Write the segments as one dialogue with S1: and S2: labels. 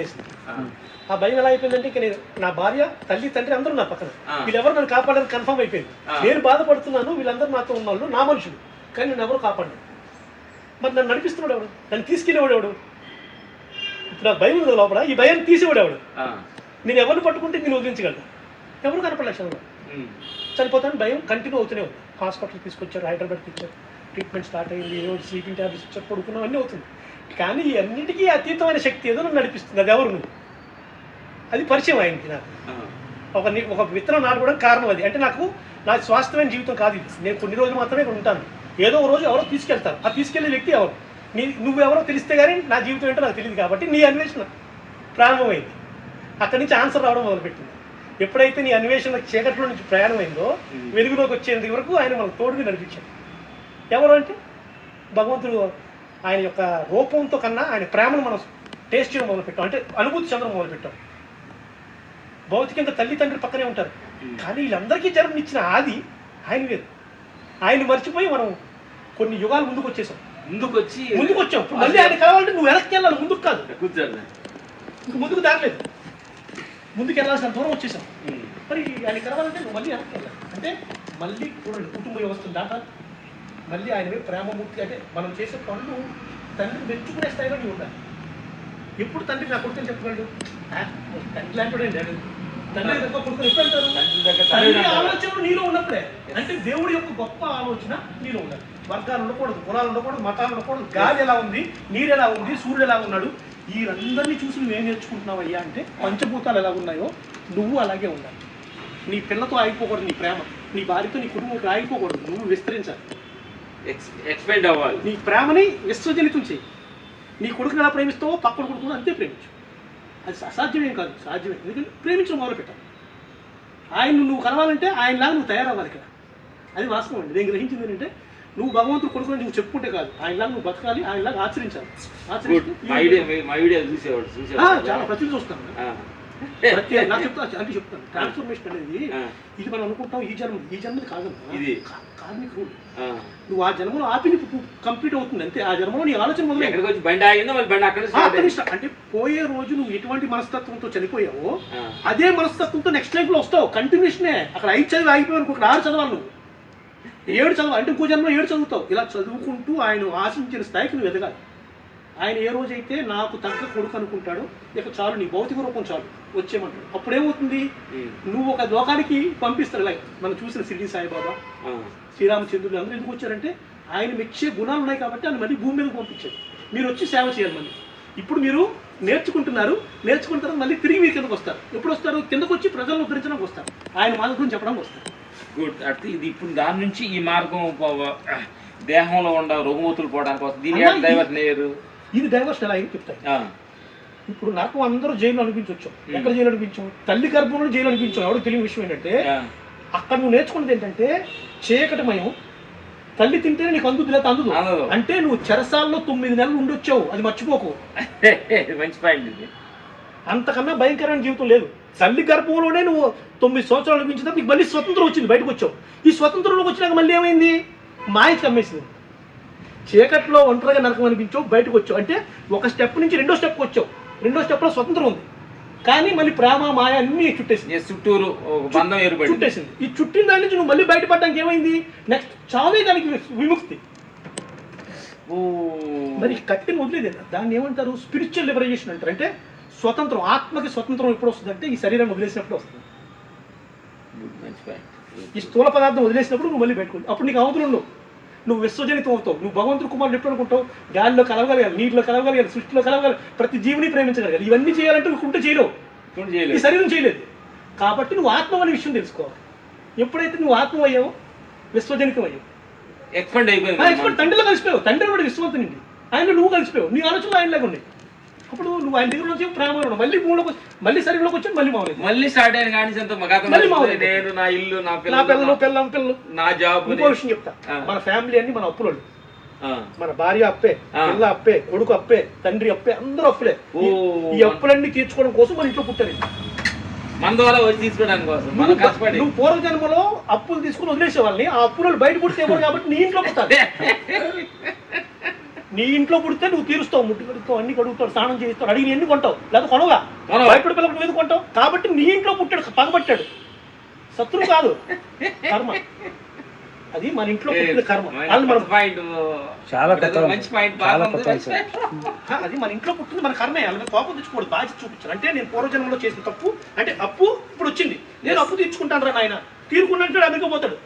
S1: వేసింది. ఆ భయం ఎలా అయిపోయిందంటే ఇక నేను నా భార్య తల్లి తండ్రి అందరూ నా పక్కన, వీళ్ళెవరు నన్ను కాపాడని కన్ఫర్మ్ అయిపోయింది. నేను బాధపడుతున్నాను, వీళ్ళందరూ నాతో ఉన్నవాళ్ళు నా మనుషులు, కానీ నన్ను ఎవరు కాపాడలేదు. మరి నన్ను నడిపిస్తున్నాడు ఎవడు, నన్ను తీసుకెళ్ళేవాడు ఎవడు? ఇప్పుడు నాకు భయం ఉంది లోపల, ఈ భయాన్ని తీసేవాడు ఎవడు? నేను ఎవరిని పట్టుకుంటే నేను వదిలించగలను? ఎవరు కనపడలేదు. చనిపోతాను భయం కంటిన్యూ అవుతూనే ఉంది. హాస్పిటల్ తీసుకొచ్చారు, హైదరాబాద్ తీసుకొచ్చారు, ట్రీట్మెంట్ స్టార్ట్ అయింది, ఏదో స్లీపింగ్ ట్యాబ్లెట్స్ ఇచ్చారు, పడుకున్నాం, అన్నీ అవుతుంది. కానీ ఈ అన్నిటికీ అతీతమైన శక్తి ఏదో నన్ను నడిపిస్తుంది. అది ఎవరు? నువ్వు. అది పరిచయం అయింది నాకు. ఒక విత్తనం నాటుకోవడానికి కారణం అది. అంటే నాకు నా స్వాస్థ్యమైన జీవితం కాదు ఇది. నేను కొన్ని రోజులు మాత్రమే ఇక్కడ ఉంటాను. ఏదో ఒక రోజు ఎవరో తీసుకెళ్తారు. ఆ తీసుకెళ్లే వ్యక్తి ఎవరు? నువ్వెవరో తెలిస్తే కానీ నా జీవితం ఏంటో నాకు తెలియదు. కాబట్టి నీ అన్వేషణ ప్రారంభమైంది. అక్కడి నుంచి ఆన్సర్ రావడం మొదలుపెట్టింది. ఎప్పుడైతే నీ అన్వేషణ చీకట్లో నుంచి ప్రయాణమైందో వెలుగులోకి వచ్చేందుకు వరకు ఆయన మనకు తోడుగా నడిపించాడు. ఎవరు అంటే భగవంతుడు. ఆయన యొక్క రూపంతో కన్నా ఆయన ప్రేమను మనం టేస్ట్ చేయడం మొదలుపెట్టాం, అంటే అనుభూతి చెందడం మొదలుపెట్టాం. భౌతికంగా తల్లి తండ్రి పక్కనే ఉంటారు, కానీ వీళ్ళందరికీ జన్మనిచ్చిన ఆది ఆయన వేరు. ఆయన మర్చిపోయి మనం కొన్ని యుగాలు ముందుకు వచ్చేసాం. ముందుకు వచ్చాం. మళ్ళీ ఆయన కావాలంటే నువ్వు వెనక్కి వెళ్ళాలి, ముందుకు కాదు. ఇంక ముందుకు దారలేదు, ముందుకు వెళ్ళాల్సిన దూరం వచ్చేసాం. మరి ఆయన కలవాలంటే నువ్వు మళ్ళీ వెనక్కి వెళ్ళాలి. అంటే మళ్ళీ చూడండి, కుటుంబ వ్యవస్థను దాటాలి. మళ్ళీ ఆయన ప్రేమమూర్తి. అంటే మనం చేసే పనులు తండ్రి మెచ్చుకునే స్థాయిలో నీవు ఉండాలి. ఎప్పుడు తండ్రి నా కొడుకుని చెప్పగలడు? తండ్రి లాంటి డాడు తండ్రి దగ్గర కొడుకుని ఎప్పుడు అంటారు? తండ్రి ఆలోచనలు నీలో ఉన్నప్పుడే. అంటే దేవుడి యొక్క గొప్ప ఆలోచన నీలో ఉండాలి. వర్గాలు ఉండకూడదు, కులాలు ఉండకూడదు, మతాలు ఉండకూడదు. గాలి ఎలా ఉంది, నీరు ఎలా ఉంది, సూర్యుడు ఎలా ఉన్నాడు, వీరందరినీ చూసి నువ్వేం నేర్చుకుంటున్నావు అయ్యా అంటే పంచభూతాలు ఎలా ఉన్నాయో నువ్వు అలాగే ఉండాలి. నీ పిల్లతో ఆగిపోకూడదు నీ ప్రేమ, నీ భార్యతో నీ కుటుంబంతో ఆగిపోకూడదు. నువ్వు విస్తరించాలి,
S2: ఎక్స్పెండ్ అవ్వాలి.
S1: నీ ప్రేమని విశ్వజనితం చేయి. నీ కొడుకుని ఎలా ప్రేమిస్తావో పక్కన కొడుకుని అంతే ప్రేమించు. అది అసాధ్యమేం కాదు, సాధ్యమే. ఎందుకంటే ప్రేమించడం మొదలు పెట్టాలి. ఆయన నువ్వు కలవాలంటే ఆయనలాగా నువ్వు తయారవ్వాలి ఇక్కడ. అది వాస్తవం అండి. నేను గ్రహించింది ఏంటంటే నువ్వు భగవంతుడు కొడుకుని నువ్వు చెప్పుకుంటే కాదు, ఆయనలాగా నువ్వు బతకాలి, ఆయనలాగా ఆచరించాలి. చాలా ప్రతిదీ చూస్తాను. నాకు చెప్తాను ట్రాన్స్ఫర్మేషన్ అనేది ఇది మనం అనుకుంటాం ఈ జన్మది కాదు, ఇది కార్మిక రూల్. నువ్వు ఆ జన్మలో ఆపి కంప్లీట్ అవుతుంది అంతే. ఆ జన్మలో నీ ఆలోచన మొదలు అంటే పోయే రోజు నువ్వు ఎటువంటి మనస్తత్వంతో చనిపోయావో అదే మనస్తత్వంతో నెక్స్ట్ లైఫ్ లో వస్తావు. కంటిన్యూషనే. అక్కడ 5 చదివి ఆగిపోయావు అనుకో, 6 చదవాలి నువ్వు, 7 చదవాలి. అంటే ఇంకో జన్మలో 7 చదువుతావు. ఇలా చదువుకుంటూ ఆయన ఆశించిన స్థాయికి నువ్వు ఎదగాలి. ఆయన ఏ రోజైతే నాకు తగ్గ కొడుకు అనుకుంటాడో ఇక చాలు, నీ భౌతిక రూపం చాలు, వచ్చేయమంటాడు. అప్పుడేమవుతుంది, నువ్వు ఒక లోకానికి పంపిస్తాడు. లైక్ మనం చూసిన షిరిడి సాయిబాబా, శ్రీరామచంద్రుడు అందరూ ఎందుకు వచ్చారంటే ఆయన మెచ్చే గుణాలు ఉన్నాయి కాబట్టి ఆయన మళ్ళీ భూమి మీదకి పంపించాడు. మీరు వచ్చి సేవ చేయాలి. మళ్ళీ ఇప్పుడు మీరు నేర్చుకుంటున్నారు, నేర్చుకున్న తర్వాత మళ్ళీ తిరిగి మీరు కిందకు వస్తారు. ఎప్పుడు వస్తారు? కిందకు వచ్చి ప్రజలను ఉద్ధరించడానికి వస్తారు, ఆయన మార్గం చెప్పడానికి వస్తారు.
S2: గుడ్. అంటే ఇది ఇప్పుడు దాని నుంచి ఈ మార్గం దేహంలో ఉండ రుగ్మతులు పోవడానికి వస్తుంది. దీని డైవర్షన్ అయ్యారు.
S1: ఇది డైవర్షన్ ఎలా అయింది చెప్తాయి. ఇప్పుడు నాకు అందరూ జైలు అనిపించవచ్చు. ఎక్కడ జైలు అనిపించాం? తల్లి గర్భంలో జైలు అనిపించాం. ఎవరికి తెలియని విషయం ఏంటంటే అక్కడ నువ్వు నేర్చుకున్నది ఏంటంటే చీకటిమయం. తల్లి తింటేనే నీకు అందుదు, లేదా అందుదు. అంటే నువ్వు చెరసాల్లో 9 నెలలు ఉండొచ్చావు, అది మర్చిపోకు.
S2: మంచి పాయింట్ ఇది.
S1: అంతకన్నా భయంకరమైన జీవితం లేదు. తల్లి గర్భంలోనే నువ్వు 9 సంవత్సరాలు అనిపించిన తర్వాత నీకు మళ్ళీ స్వతంత్రం వచ్చింది, బయటకు వచ్చావు. ఈ స్వతంత్రంలోకి వచ్చినాక మళ్ళీ ఏమైంది? మాయ కమ్మేసింది. చీకట్లో ఒంటరిగా నరకం అనిపించావు, బయటకు వచ్చావు. అంటే ఒక స్టెప్ నుంచి 2వ స్టెప్కి వచ్చావు. 2వ స్టెప్లో స్వతంత్రం ఉంది, కానీ మళ్ళీ ప్రేమ మాయ అన్ని చుట్టేసింది.
S2: చుట్టూరు
S1: చుట్టేసింది. ఈ చుట్టిన దాని నుంచి నువ్వు మళ్ళీ బయటపడడానికి ఏమైంది? నెక్స్ట్ చావే దానికి విముక్తి. మరి కట్టిన వదిలేదు. దాన్ని ఏమంటారు? స్పిరిచువల్ లిబరేషన్ అంటారు. అంటే స్వతంత్రం. ఆత్మకి స్వతంత్రం ఎప్పుడు వస్తుంది అంటే ఈ శరీరాన్ని వదిలేసినప్పుడు వస్తుంది. ఈ స్థూల పదార్థం వదిలేసినప్పుడు నువ్వు మళ్ళీ బయటకు, అప్పుడు నీకు అవతలు ఉండవు, నువ్వు విశ్వజనితం అవుతావు. నువ్వు భగవంతుడు కుమారుడు ఎప్పుడు అనుకుంటావు? గాలిలో కలవగలగాలి, నీటిలో కలవగలగాలి, సృష్టిలో కలవగలగాలి, ప్రతి జీవిని ప్రేమించగలగాలి. ఇవన్నీ చేయాలంటే నువ్వు కుంటే చేయలేవు, ఈ శరీరం చేయలేదు. కాబట్టి నువ్వు ఆత్మ అనే విషయం తెలుసుకోవాలి. ఎప్పుడైతే నువ్వు ఆత్మ అయ్యావో విశ్వజనితం అయ్యావు, ఎక్స్పెండ్ తండ్రిలో కలిసిపోయావు. తండ్రి కూడా విశ్వవంతునిండి, ఆయనలో నువ్వు కలిసిపోయావు. నీ ఆలోచనలు ఆయనలాగా ఉన్నాయి. అప్పుడు నువ్వు ఆయన దగ్గర నుంచి ప్రేమ మళ్ళీ భూమిలోకి మళ్ళీ శరీరంలోకి వచ్చి మళ్ళీ మామూలు
S2: మళ్ళీ స్టార్ట్ అయిన కానీ నేను నా ఇల్లు, నా
S1: పిల్లలు, నా జాబ్. ఇంకో విషయం చెప్తా. మన ఫ్యామిలీ అన్ని మన అప్పులు. మన భార్య అప్పే, పిల్ల అప్పే, కొడుకు అప్పే, తండ్రి అప్పే, అందరూ అప్పులే. ఈ అప్పులన్నీ తీర్చుకోవడం కోసం మన ఇంట్లో పుట్టారు.
S2: మన ద్వారా వచ్చి తీసుకోవడానికి కోసం మనం కష్టపడి.
S1: నువ్వు పూర్వజన్మలో అప్పులు తీసుకుని వదిలేసే వాళ్ళని, ఆ అప్పులు బయట పుడితే కాబట్టి నీ ఇంట్లో పుట్టాలి. నీ ఇంట్లో పుడితే నువ్వు తీరుస్తావు, ముట్టి కడుగుతావు, అన్ని కడుగుతావు, స్నానం చేయిస్తావు, అడిగి ఎన్ని కొంటావు, లేదా కొనవుగా, బయట పిల్లలకు నువ్వు కొంటావు. కాబట్టి నీ ఇంట్లో పుట్టాడు, పగబట్టాడు, శత్రువు కాదు, కర్మ. అది మన ఇంట్లో పుట్టిన కర్మ. అది మన అది మన ఇంట్లో పుట్టింది, మన కర్మే. వాళ్ళ మీద కోపం తెచ్చుకోవద్దు, బాధ్యత చూపించాలి. అంటే నేను పూర్వజన్మలో చేసిన తప్పు, అంటే అప్పు ఇప్పుడు వచ్చింది, నేను అప్పు తీర్చుకుంటాను రా నాయన, తీరుకున్నట్టు అమెరికా పోతాడు,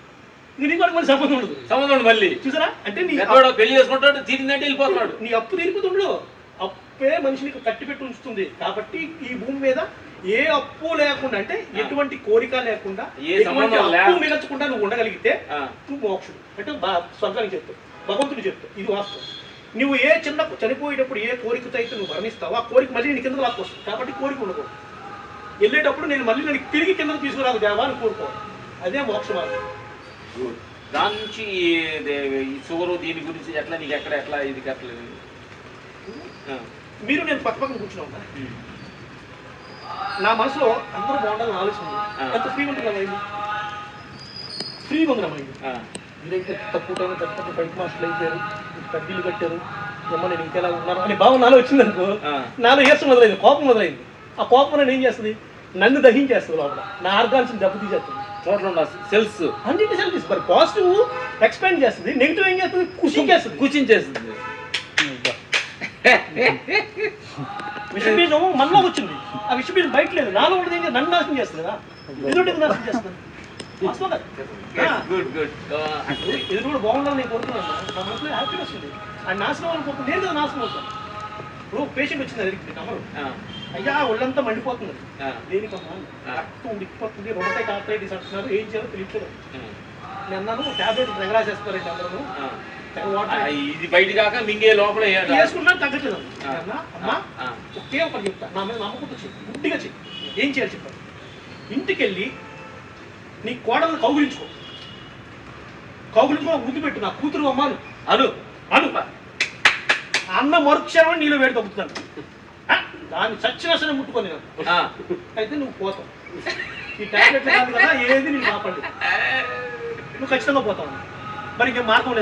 S1: నీకు మళ్ళీ సంబంధం ఉండదు.
S2: సంబంధం మళ్ళీ చూసారా? అంటే నీ పెళ్లి చేసుకుంటాడు, తీరిందంటే వెళ్ళిపోతున్నాడు.
S1: నీ అప్పు తీరిపోతుండడు, అప్పే మనిషిని కట్టి పెట్టి ఉంచుతుంది. కాబట్టి ఈ భూమి మీద ఏ అప్పు లేకుండా, అంటే ఎటువంటి కోరిక లేకుండా, అప్పు మిగల్చకుండా నువ్వు ఉండగలిగితే నువ్వు మోక్షుడు, అంటే స్వర్గానికి చెప్తావు, భగవంతుడు చెప్తావు. ఇది వాస్తవం. నువ్వు ఏ చిన్న చనిపోయేటప్పుడు ఏ కోరికతో అయితే నువ్వు వర్ణిస్తావో ఆ కోరిక మళ్ళీ నీ కిందకు లాక్కొస్తుంది. కాబట్టి కోరిక ఉండకూడదు. వెళ్ళేటప్పుడు నేను మళ్ళీ నేను తిరిగి కిందకు తీసుకురాదు దేవా అని కోరుకోవాలి. అదే మోక్ష మార్గం.
S2: దాని నుంచి షుగరు దీని గురించి ఎట్లా నీకు ఎట్లా ఇది కట్టలేదు?
S1: మీరు నేను పక్క పక్కన కూర్చున్నాం, నా మనసులో అందరూ బాగుండాలని ఆలోచన ఎంత ఫ్రీ ఉంటుంది కదా, ఇది ఫ్రీగా ఉంది అమ్మా. మీరైతే తక్కువ టైంలో పెద్ద బైక్ మాస్టర్లు అయిపోయారు, పెద్ద ఇల్లు కట్టారు, ఏమో నేను ఇంకెలా ఉన్నాను అని భావం నాలో వచ్చిందనుకో, నాలో ఏసం మొదలైంది, కోపం మొదలైంది. ఆ కోపం నేను ఏం చేస్తుంది, నన్ను దహించేస్తుంది, లోపల నా ఆర్గాన్స్ని దెబ్బతీసేస్తుంది.
S2: సెల్స్
S1: అన్నింటి సెల్స్ మరి పాజిటివ్ ఎక్స్పాండ్ చేస్తుంది, నెగిటివ్ ఏం చేస్తుంది, కుషించేస్తుంది. విషబీజం మనలో వచ్చింది, ఆ విషబీజం బయట లేదు, నాలో ఉండదు. ఏం నన్ను నాశనం చేస్తుంది కదా, ఎదురు నాశనం చేస్తుంది. ఎదురు కూడా బాగుండాలని నేను కోరుతున్నాను, నా మనసులో హ్యాపీనెస్ ఉంది. అది నాశనం అనుకుంటున్నాను, నేను కదా నాశనం అవుతాను. ఇప్పుడు పేషెంట్ వచ్చింది దగ్గరికి, నమ్మరు, అయ్యా ఒళ్ళంతా మండిపోతుంది, దేనికమ్మా రక్తం ఉడికిపోతుంది, రొమటైక్ ఆర్థరైటిస్ అంటున్నారు, ఏం చేయాలో తెలియట్లేదు. నేను అన్నాను ట్యాబ్లెట్ రెగరాసేస్తున్నారండి అందరూ,
S2: ఇది బయట కాక మింగే లోపల
S1: వేసుకున్నా తగ్గట్లేదు. అమ్మా ఒకే ఒకటి చెప్తా, నా మీద నమ్మకంతో చెప్పి గుడ్డిగా చెప్పి ఏం చేయాలి చెప్పాను. ఇంటికి వెళ్ళి నీ కోడలను కౌగులించుకో, ముద్దు పెట్టు, నా కూతురు అమ్మాను అను అను అన్న మరుక్షణం నీలో వేడి తగ్గుతున్నాను, దాన్ని చచ్చినసనే ముట్టుకొని అయితే నువ్వు పోతావు. ఈ టాబ్లెట్ కాదు కదా, ఏది నేను కాపాడు, నువ్వు ఖచ్చితంగా పోతావు. మరి ఇంకేం మార్గం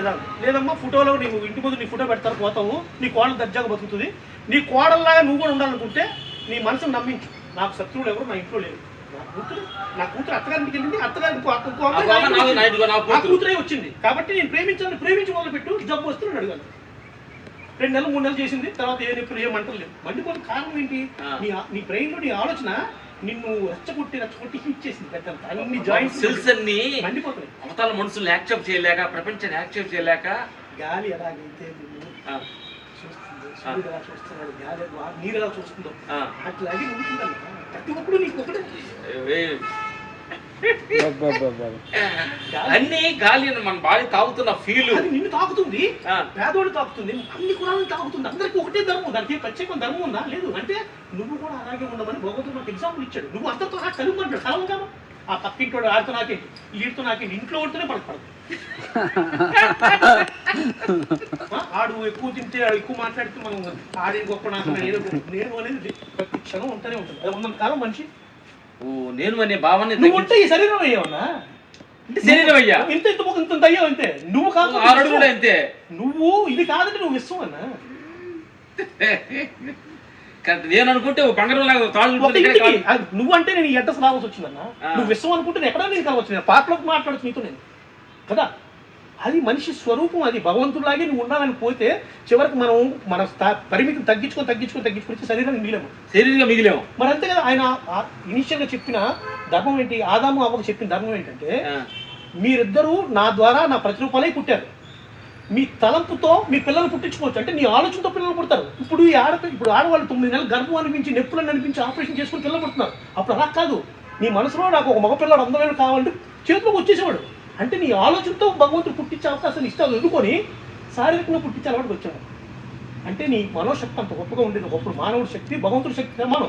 S1: లేదమ్మా, ఫోటోలో నీవు ఇంటి ముందు నీ ఫోటో పెడతారు, పోతావు, నీ కోడలు దర్జాగా బతుకుతుంది. నీ కోడల్లాగా నువ్వు కూడా ఉండాలనుకుంటే నీ మనసును నమ్మించు, నాకు శత్రువులు ఎవరు నా ఇంట్లో లేరు. నా కూతురు అత్తగారికి వెళ్ళింది, అత్తగారికి కూతురే వచ్చింది. కాబట్టి నేను ప్రేమించి మొదలుపెట్టు, జబ్బు వస్తున్నాను అడిగాను. 2 నెలలు 3 నెలలు చేసింది, తర్వాత ఏ నొప్పులు ఏ మంటలు లేవు. మండిపోతే కారణం ఏంటి, నీ బ్రెయిన్ లో నీ ఆలోచన నిన్ను రెచ్చగొట్టి హిట్ చేసింది. అన్ని జాయింట్స్
S2: సెల్స్ అన్ని మండిపోతాయి. అవతల మనుషులు యాక్సెప్ట్ చేయలేక, ప్రపంచాన్ని యాక్సెప్ట్ చేయలేక,
S1: గాలి ఎలాగైతే చూస్తుంది, ఎలా చూస్తున్నాడు, గాలి నీరు ఎలా చూస్తుందో అట్లాగే ఉంటుందని ప్రతి ఒక్కడు నీకు ఒకటే.
S2: అన్ని గాలి మన బాడీ తాగుతున్న ఫీల్,
S1: అది నిన్ను తాకుతుంది, పేదోడు తాకుతుంది, అన్ని కులాలను తాకుతుంది. అందరికీ ఒకటే ధర్మం, దానికి ప్రత్యేకమైన ధర్మం ఉందా? లేదు. అంటే నువ్వు కూడా అలాగే ఉండమని భగవంతుడు నాకు ఎగ్జాంపుల్ ఇచ్చాడు. నువ్వు అందరితో నాకు కలుగుమంటాడు, కలవు కాదు. ఆ పక్కింటోడు ఆడితో నాకేంటి, వీడితో నాకేంటి, ఇంట్లో ఆడితేనే పడదు. ఆడు ఎక్కువ తింటే, ఆడు ఎక్కువ మాట్లాడితే మనం ఆడే గొప్ప, నాకు నేను అనేది ప్రతి క్షణం ఉంటూనే ఉంటుంది. అది ఉన్నంత కాలం మనిషి
S2: నేను అనే భావన
S1: ఉంటే ఈ శరీరం అయ్యావునా,
S2: శరీరం అయ్యా,
S1: ఇంత అయ్యావు అంతే. నువ్వు కాదు
S2: కూడా అంతే,
S1: నువ్వు ఇది కాదంటే నువ్వు విశ్వం అన్నా.
S2: నేను అనుకుంటే బంగారం
S1: నువ్వు అంటే నేను ఎడ్రస్ రావాల్సి వచ్చిందన్నా, నువ్వు విశ్వం అనుకుంటే ఎక్కడా నేను కలవచ్చు, నేను పాటలోకి మాట్లాడచ్చు నీతో నేను కదా. అది మనిషి స్వరూపం, అది భగవంతుడిలాగే నువ్వు ఉండాలని పోతే చివరికి మనం మన పరిమితిని తగ్గించుకొని శరీరంగా మిగిలేము. మరి అంతే కదా. ఆయన ఇనిషియల్గా చెప్పిన ధర్మం ఏంటి, ఆదాము అవ్వకు చెప్పిన ధర్మం ఏంటంటే, మీరిద్దరూ నా ద్వారా నా ప్రతిరూపాలై పుట్టారు, మీ తలంపుతో మీ పిల్లలు పుట్టించుకోవచ్చు, అంటే నీ ఆలోచనతో పిల్లలు పుడతారు. ఇప్పుడు ఆడవాళ్ళు 9 నెలలు గర్భం అనిపించి నొప్పులను అనిపించి ఆపరేషన్ చేసుకుని పిల్లలు పుడుతున్నారు. అప్పుడు అలా కాదు, నీ మనసులో నాకు ఒక మగ పిల్లడు అందమైన కావాలంటే చేతిలోకి వచ్చేసేవాడు. అంటే నీ ఆలోచనతో భగవంతుడు పుట్టించే అవకాశాన్ని ఇస్తాను ఎదుర్కొని శారీరకంగా పుట్టించే అలవాటు వచ్చాడు. అంటే నీ మనోశక్తి అంత గొప్పగా ఉండేది. ఒకప్పుడు మానవుడి శక్తి భగవంతుడి శక్తి సమానం.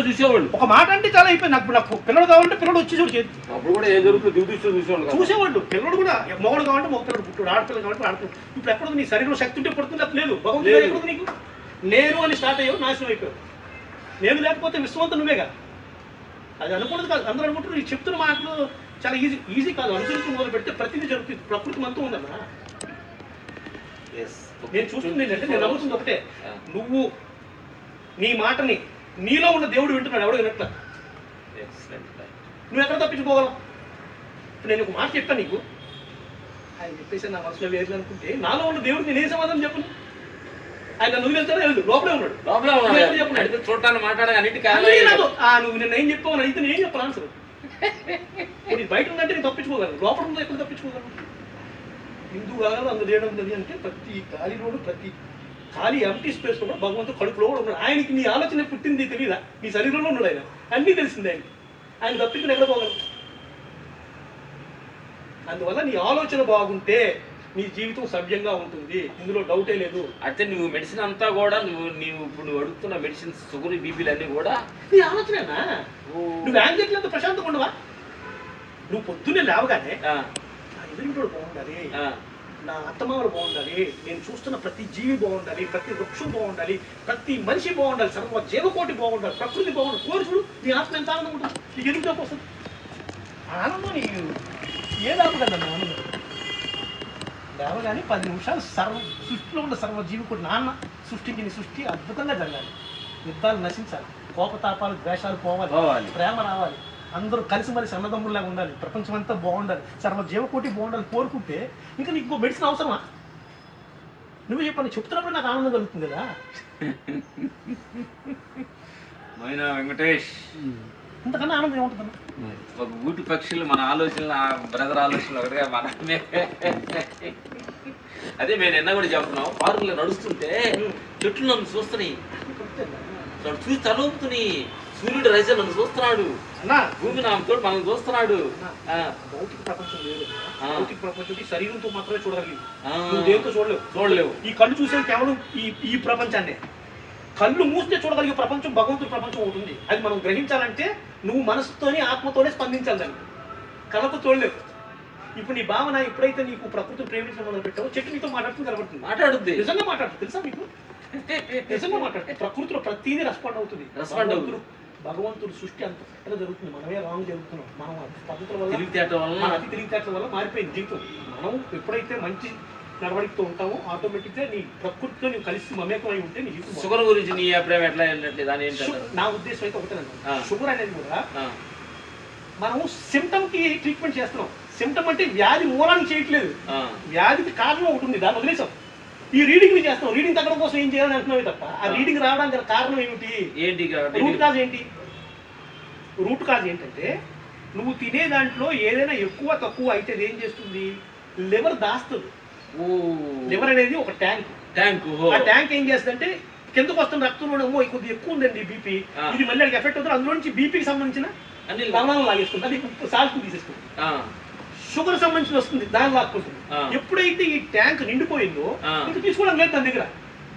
S1: చూసేవాళ్ళు ఒక మాట అంటే చాలా అయిపోయింది. నాకు పిల్లడు కావాలంటే పిల్లడు వచ్చేసాడు చేతి,
S2: అప్పుడు కూడా ఏం జరుగుతుంది
S1: చూసేవాళ్ళు. పిల్లడు కూడా మొగడు కావాలంటే మొగ పిల్లడు పుట్టాడు, ఆడపిల్లలు కావాలంటే ఆడపిల్లలు. ఇప్పుడు ఎక్కడ నీ శరీరంలో శక్తి ఉంటే పడుతుంది, అది లేదు. భగవంతుడు ఎక్కడ నీకు నేను అని స్టార్ట్ అయ్యావు, నాశనం అయిపోయావు. నేను లేకపోతే విశ్వవంతం నువ్వేగా. అది అనుకున్నది కాదు, అందరూ అనుకుంటున్నారు. నీకు చెప్తున్న మాటలు చాలా ఈజీ కాదు. అనుసరించి మొదలు పెడితే ప్రతిదీ జరుగుతుంది. ప్రకృతి మనతో ఉందన్నా, నేను చూస్తుంది ఏంటంటే, నేను నమ్ముతుంది ఒకటే, నువ్వు నీ మాటని నీలో ఉన్న దేవుడు వింటున్నాడు, ఎవడు వినట్లా. నువ్వు ఎక్కడ తప్పించుకోగలవు? ఇప్పుడు నేను ఒక మాట చెప్పాను నీకు, ఆయన చెప్పేసి నా మనసులో లేదు అనుకుంటే నాలో ఉన్న దేవుడికి నేనే సమాధానం చెప్పను. ఆయన నువ్వు వెళ్తాడో వెళ్ళు, లోపలే ఉన్నాడు.
S2: చెప్పు చూడటానికి మాట్లాడే అన్నిటి
S1: నువ్వు నేను ఏం చెప్పావు అని అయితే నేను ఏం చెప్పాను ఆన్సర్. ఇప్పుడు బయట ఉందంటే నేను తప్పించుకోగలను, లోపల ఉందో ఎక్కడ తప్పించుకోగలను? హిందూ కాగలరు అందులో లేడం ఉంది అంటే ప్రతి ఖాళీలోడు, ప్రతి ఖాళీ ఎంటీ స్పేస్ కూడా భగవంతుడు కడుపులో కూడా ఉన్నాడు. ఆయనకి నీ ఆలోచన పుట్టింది తెలియదా? నీ శరీరంలో ఉన్నాడు ఆయన, అన్నీ తెలిసింది ఆయనకి. ఆయన తప్పించుకుని ఎక్కడ పోగలరు? అందువల్ల నీ ఆలోచన బాగుంటే నీ జీవితం సవ్యంగా ఉంటుంది, ఇందులో డౌటే లేదు.
S2: అయితే నువ్వు మెడిసిన్ అంతా కూడా నువ్వు అడుగుతున్న మెడిసిన్స్, షుగర్, బీపీలు అన్నీ కూడా
S1: నీ ఆలోచనేనా? నువ్వు యాంగ్జైటీలంతా ప్రశాంతంగా ఉండవా? నువ్వు పొద్దున్నే లేవగానే నా ఎదురింటోడు బాగుండాలి, నా అత్తమామలు బాగుండాలి, నేను చూస్తున్న ప్రతి జీవి బాగుండాలి, ప్రతి వృక్షం బాగుండాలి, ప్రతి మనిషి బాగుండాలి, సర్వ జీవకోటి బాగుండాలి, ప్రకృతి బాగుండాలి. కోరుచుడు నీ ఆత్మ ఎంత ఆనందం ఉంటుంది, నీకు ఎదుగుతాకు వస్తుంది ఆనందం. నీ ఏదాపు కదా ఆనందం. లేవగానే 10 నిమిషాలు సృష్టిలో ఉన్న సర్వ జీవికోటి నాన్న సృష్టించిన సృష్టి అద్భుతంగా జరగాలి. యుద్ధాలు నశించాలి, కోపతాపాలు ద్వేషాలు పోవాలి, ప్రేమ రావాలి, అందరూ కలిసిమలిసి అన్నదమ్ముల్లాగా ఉండాలి, ప్రపంచం అంతా బాగుండాలి, సర్వ జీవకోటి బాగుండాలి కోరుకుంటే ఇంకా నీకు మెడిసిన్ అవసరమా? నువ్వు చెప్పని చెప్తున్నప్పుడు నాకు ఆనందం కలుగుతుంది కదా.
S2: మైనా వెంకటేష్,
S1: ఇంతకన్నా ఆనందం ఏముంటుందన్న?
S2: ఒక ఊటి పక్షులు మన ఆలోచనలు, ఆ బ్రదర్ ఆలోచనలు ఒకటిగా మనమే. అదే మేము నిన్న కూడా చెప్తున్నాం, పార్కులో నడుస్తుంటే చెట్లు నన్ను చూస్తున్నాయి, చూసి తలూపుతున్నాయి. సూర్యుడు రైజ నన్ను చూస్తున్నాడు, భూమి నామతో మనం చూస్తున్నాడు.
S1: భౌతిక ప్రపంచం లేదు, భౌతిక ప్రపంచం శరీరంతో మాత్రమే చూడగలిగింది, నువ్వు దేవుతో చూడలేవు. ఈ కళ్ళు చూసేది కేవలం ఈ ప్రపంచాన్ని. కళ్ళు మూస్తే చూడగలిగే ప్రపంచం, భగవంతుడి ప్రపంచం ఒకటి ఉంది. అది మనం గ్రహించాలంటే నువ్వు మనసుతోనే ఆత్మతోనే స్పందించాలి దాన్ని, కళ్ళతో చూడలేవు. ఇప్పుడు నీ భావన ఎప్పుడైతే నీకు ప్రకృతిని ప్రేమించడం మొదలు పెట్టావో చెట్టు నీతో మాట్లాడుతుంది, కనబడుతుంది, నిజంగా మాట్లాడుతుంది. తెలుసా మీకు? నిజంగా మాట్లాడుతుంది. ప్రకృతిలో ప్రతిదీ రెస్పాండ్ అవుతుంది. భగవంతుడు సృష్టి అంత ఎక్కడ జరుగుతుంది, మనమే రాంగ్ జరుగుతున్నాం. మనం పద్ధతుల వల్ల, మన అతి తెలివితేటల వల్ల మారిపోయింది జీవితం. మనం ఎప్పుడైతే మంచి నడవడితో ఉంటామో ఆటోమేటిక్గా నీ ప్రకృతితో నీవు కలిసి మమేకమై ఉంటే నీ జీవితం.
S2: షుగర్ గురించి నీ అభిప్రాయం ఎట్లా దాని
S1: నా ఉద్దేశం అయితే ఒకటేనండి, షుగర్ అనేది కూడా మనం సిమ్టమ్ కి ట్రీట్మెంట్ చేస్తున్నాం. సిమ్టమ్ అంటే వ్యాధి మూలానికి చేయట్లేదు, వ్యాధికి కారణం ఒకటి ఉంది, దాన్ని వదిలేసాం. ఈ రీడింగ్ చేస్తాం, రీడింగ్ తగ్గడం కోసం ఏం చేయాలని అంటున్నావు తప్ప ఆ రీడింగ్ రావడానికి కారణం ఏమిటి? రూట్ కాజ్ ఏంటంటే నువ్వు తినే దాంట్లో ఏదైనా ఎక్కువ తక్కువ అయితే ఏం చేస్తుంది? లివర్ దాస్తుంది. లివర్ అనేది ఒక ట్యాంక్. ఆ ట్యాంక్ ఏం చేస్తుంది అంటే కిందకు వస్తున్న రక్తంలో కొద్దిగా ఎక్కువ ఉందండి బీపీ, ఇది మళ్ళీ అడిగి ఎఫెక్ట్ అవుతుంది, అందులో నుంచి బీపీకి సంబంధించిన లవణాలు లాగేస్తుంది, అది సాల్ట్ తీసేస్తుంది. షుగర్ సంబంధించి వస్తుంది, దాన్ని లాక్కుంటుంది. ఎప్పుడైతే ఈ ట్యాంక్ నిండిపోయిందో ఇంకా తీసుకోవడం లేదు దాని దగ్గర,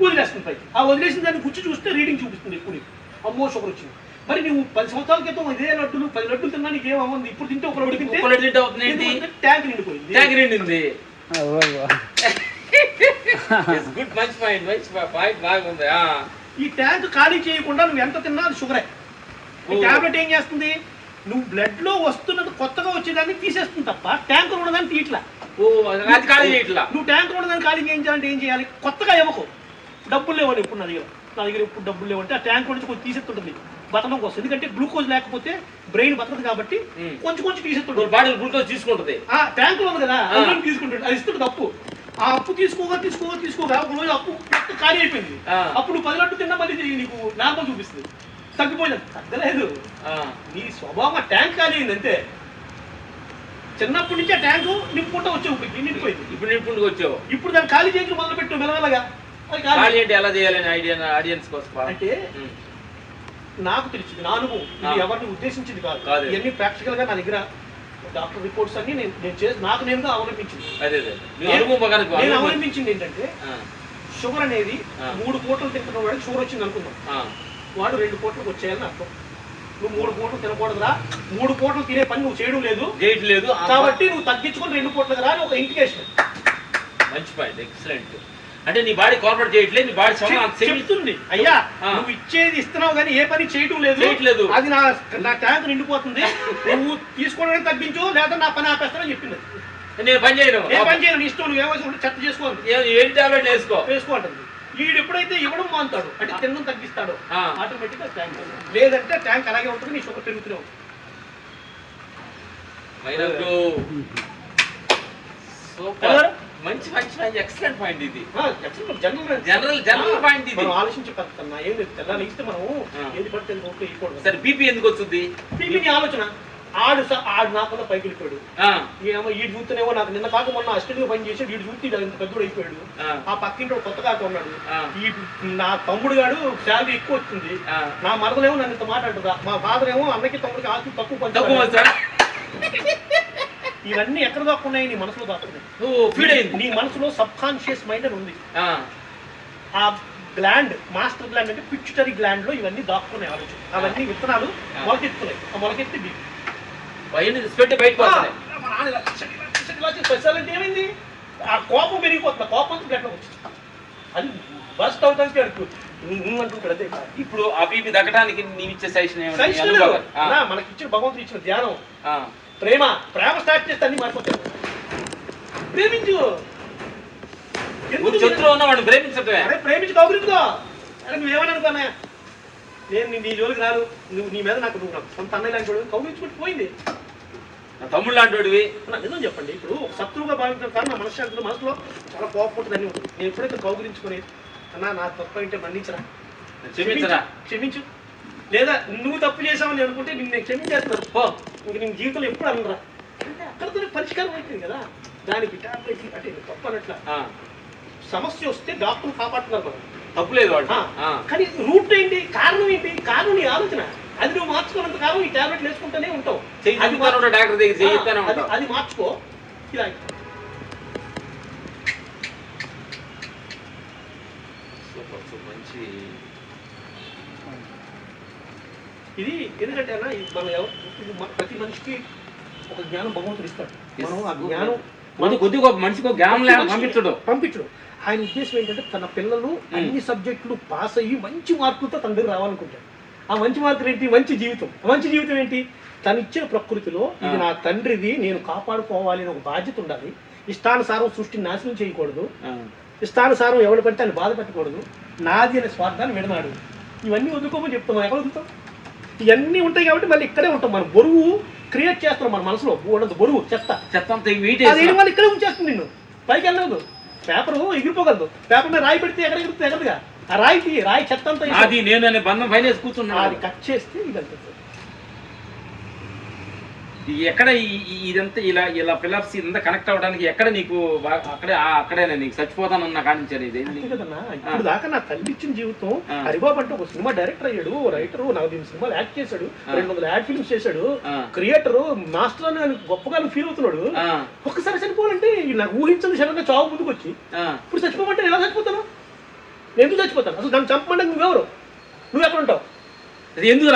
S1: వదిలేస్తుంది పైకి. ఆ వదిలేసిన దాన్ని గుచ్చి చూస్తే రీడింగ్ చూపిస్తుంది ఎప్పుడు, అమ్మో షుగర్ వచ్చింది. మరి నువ్వు 10 సంవత్సరాల క్రితం ఇదే లడ్డులు 10 లడ్డులు తిన్నా నీకు ఏమవుతుంది? ఇప్పుడు తింటే ఒక లడ్డు తింటే ట్యాంక్ నిండిపోయింది. ఈ ట్యాంక్ ఖాళీ చేయకుండా నువ్వు ఎంత తిన్నా అది షుగరే. ఈ టాబ్లెట్ ఏం చేస్తుంది? నువ్వు బ్లడ్ లో వస్తున్నది కొత్తగా వచ్చేదాన్ని తీసేస్తుంది తప్ప ట్యాంక్ ఉన్నదాన్ని తీయట్లా. నువ్వు ట్యాంక్ ఉన్నదాన్ని ఖాళీ చేయించాలంటే ఏం చేయాలి? కొత్తగా ఇవ్వకు. డబ్బులు లేవని ఇప్పుడు నా దగ్గర ఇప్పుడు డబ్బులు లేవంటే ఆ ట్యాంక్ నుంచి కొంచెం తీసేస్తుంటుంది బతకడం కోసం. ఎందుకంటే గ్లూకోజ్ లేకపోతే బ్రెయిన్ బతకదు కాబట్టి కొంచెం కొంచెం తీసేస్తుంటుంది, బాడీ గ్లూకోజ్ తీసుకుంటుంది. ఆ ట్యాంక్ ఉంది కదా అందులో తీసుకుంటుంది, అది ఇస్తుంది అప్పు. ఆ అప్పు తీసుకోగా ఒక రోజు అప్పు ఖాళీ అయిపోయింది. అప్పుడు 10 లడ్డు తిన్నా మళ్ళీ నీకు నార్మల్ చూపిస్తుంది, తగ్గిపోయింది. తగ్గలేదు, నీ స్వభావం ట్యాంక్ ఖాళీ అయింది అంతే. చిన్నప్పటి నుంచి ఆ ట్యాంకు నింపుకుంటూ వచ్చావు, నిండిపోయింది. ఇప్పుడు నింపుకుంటూ వచ్చావు, ఇప్పుడు దాన్ని ఖాళీ చేయడం మొదలు పెట్టావు మెల్లమెల్లగా. ఎలా చేయాలని ఆడియన్స్ కోసం అంటే నాకు తెలిసింది, నా అనుభవం, ఇది ఎవరిని ఉద్దేశించింది కాదు, ఇవన్నీ ప్రాక్టికల్ గా నా దగ్గర డాక్టర్ రిపోర్ట్స్ అన్ని నాకు నేనుగా అవలంబించింది. నేను అవలంబించింది ఏంటంటే షుగర్ అనేది 3 పూటలు తింటున్న వాడికి షుగర్ వచ్చింది అనుకుందాం, వాడు 2 పూటలకు వచ్చేయాలని అర్థం. నువ్వు 3 పూటలు తినకూడదురా, 3 పూటలు తినే పని నువ్వు చేయట్లేదు కాబట్టి నువ్వు తగ్గించుకొని 2 పూటలకు రా అని ఒక ఇండికేషన్.
S2: మంచి పాయింట్, ఎక్సలెంట్. అంటే నీ బాడీ కోఆపరేట్ చేయట్లేదు, నీ బాడీ
S1: చెప్తుంది అయ్యా నువ్వు ఇచ్చేది ఇస్తున్నావు కానీ ఏ పని చేయటం లేదు, అది నా ట్యాంక్ నిండిపోతుంది, నువ్వు తీసుకోవడానికి తగ్గించు లేదా నా పని ఆపేస్తానని చెప్పింది.
S2: నేను పని చేయను.
S1: నేను పని చేయను, ఇష్టం నువ్వు ఏమో చెత్త చేసుకోవాలి,
S2: ఏం టాబ్లెట్ వేసుకో
S1: అంటుంది. వీడు ఎప్పుడైతే ఇవ్వడం మానుతాడు అంటే తినడం తగ్గిస్తాడు, ఆటోమేటిక్గా ట్యాంక్ లేదంటే ట్యాంక్ అలాగే ఉంటుంది, నీ షుగర్ పెరుగుతూనే ఉంటుంది.
S2: సూపర్, మంచి ఎక్సలెంట్ పాయింట్ ఇది. జనరల్ పాయింట్ ఇది.
S1: మనం ఆలోచించే పద్ధతి ఏం లేదు, తెల్లాలి ఇస్తే మనం ఏది పడితే ఇవ్వకూడదు.
S2: సరే బీపీ ఎందుకు వస్తుంది?
S1: బీపీ ఆలోచన, ఆడు నాకన్నా పైకి వెళ్ళిపోయాడు, ఏమో వీడు చూస్తేనేమో నాకు నిన్న కాక మొన్న అసిస్టెంట్ గా పని చేసి వీడు చూస్తే ఇంత పెద్దోడు అయిపోయాడు, ఆ పక్కింటి కొత్త కాక ఉన్నాడు, ఈ నా తమ్ముడు గాడు శాలరీ ఎక్కువ వచ్చింది, నా మరదలేమో నన్ను ఇంత మాట్లాడుతుందా, మా ఫాదర్ ఏమో అన్నకి తమ్ముడికి ఆస్తి తక్కువ పంచాడు. ఇవన్నీ ఎక్కడ దాక్కున్నాయి? నీ మనసులో దాక్కున్నాయి. నీ మనసులో సబ్ కాన్షియస్ మైండ్ అని ఉంది. ఆ గ్లాండ్, మాస్టర్ గ్లాండ్ అంటే పిచ్యుటరీ గ్లాండ్ లో ఇవన్నీ దాక్కున్నాయి ఆలోచన. అవన్నీ విత్తనాలు మొలకెత్తున్నాయి, ఆ మొలకెత్తి స్పెషాలిటీ ఏమైంది? ఆ కోపం పెరిగిపోతుంది, కోపం గట్ల వచ్చింది, అది బస్ట్ అవుతానికి అంటుంటాడు. అదే
S2: ఇప్పుడు ఆ బీపీ తగ్గడానికి నీవు ఇచ్చే సజెషన్
S1: మనకి ఇచ్చిన భగవంతుడు ఇచ్చిన ధ్యానం, ప్రేమ స్టార్ట్ చేస్తే అన్ని మారిపోతాయి. ప్రేమించు,
S2: శత్రువు ఉన్నవాడు ప్రేమించటమే.
S1: అరే ప్రేమించి కౌగులించుకో. అరే నువ్వేమని అనుకున్నా, నేను నీ జోలికి రాను, నీ మీద నాకు సొంత అన్నయ్య లాంటి కౌగులించుకుంటూ పోయింది.
S2: తమ్ముడు లాంటి
S1: నిజం చెప్పండి, ఇప్పుడు శత్రువుగా భావించడం కానీ నా మనశ్శాంతిలో మనసులో చాలా కోపం అన్ని ఉంటుంది. నేను ఎప్పుడైతే కౌగులించుకుని అన్నా నా తప్పు అంటే మన్నించరా, క్షమించు, లేదా నువ్వు తప్పు చేసావని నేను అనుకుంటే నిన్ను నేను క్షమించేస్తున్నాను, ఇంక నేను జీవితంలో ఎప్పుడు అనరా అంటే అక్కడితో పరిష్కారం అయిపోయింది కదా. దానికి టాబ్లెట్ అంటే తప్పు అన్నట్ల సమస్య వస్తే డాక్టర్ కాపాడుతున్నారు మనం,
S2: తప్పులేదు వాడు.
S1: కానీ రూట్ ఏంటి, కారణం ఏంటి? కారణం నీ ఆలోచన. అది నువ్వు మార్చుకున్నంత కాలం ఈ టాబ్లెట్ వేసుకుంటూనే ఉంటావు. అది మార్చుకో, ఇలా ఇది. ఎందుకంటే అన్న మనం ప్రతి మనిషికి ఒక జ్ఞానం భగవంతుడు ఇస్తాడు. మనం ఆ జ్ఞానం
S2: కొద్దిగా మనిషికి జ్ఞానం పంపించడు.
S1: ఆయన ఉద్దేశం ఏంటంటే తన పిల్లలు అన్ని సబ్జెక్టులు పాస్ అయ్యి మంచి మార్కులతో తన దగ్గర రావాలనుకుంటాడు. ఆ మంచి మార్కులు ఏంటి? మంచి జీవితం. మంచి జీవితం ఏంటి? తను ఇచ్చిన ప్రకృతిలో ఇది నా తండ్రిది, నేను కాపాడుకోవాలి అని ఒక బాధ్యత ఉండాలి. ఇష్టానుసారం సృష్టిని నాశనం చేయకూడదు, ఇష్టానుసారం ఎవరు పడితే ఆయన బాధ పెట్టకూడదు, నాది అనే స్వార్థాన్ని విడనాడు. ఇవన్నీ వదులుకోమని చెప్తాం. ఎక్కడ వదులుతాం? ఇవన్నీ ఉంటాయి కాబట్టి మళ్ళీ ఇక్కడే ఉంటాం. మనం బరువు క్రియేట్ చేస్తున్నాం మన మనసులో, బరువు చెత్త వాళ్ళు ఇక్కడే ఉంచేస్తుంది. నిన్ను పైకి వెళ్ళదు, పేపర్ ఎగిరిపోగలదు. పేపర్ మీద రాయి పెడితే ఎగురుతుంది, ఎగరదుగా. ఆ రాయి చెత్త అంతా
S2: నేను బంధం పైన కూర్చున్నా,
S1: అది కట్ చేస్తే ఇది వెళ్తుంది.
S2: ఎక్కడ ఇదంతా ఇలా ఫిలప్స్ ఇదంతా కనెక్ట్ అవ్వడానికి ఎక్కడ నీకు అక్కడేనా నీకు చచ్చిపోతానన్న కానించారు? ఇది
S1: కదన్నా, ఇప్పుడు దాకా నా తల్లి ఇచ్చిన జీవితం. హరిబాబు అంటే ఒక సినిమా డైరెక్టర్ అయ్యాడు, రైటర్, 4 సినిమాలు యాక్ట్ చేశాడు, 200 యాడ్ ఫిల్మ్స్ చేశాడు, క్రియేటర్, మాస్టర్ అని గొప్పగా ఫీల్ అవుతున్నాడు. ఒక్కసారి చనిపోవాలంటే నాకు ఊహించని సడన్గా చావు ముందుకు వచ్చి ఇప్పుడు చచ్చిపోమంటే ఎలా చచ్చిపోతాను? నేను ఎందుకు చచ్చిపోతాను? అసలు నన్ను చంపమంటే నువ్వెవరు? నువ్వు ఎక్కడ ఉంటావు?
S2: ఎందుకు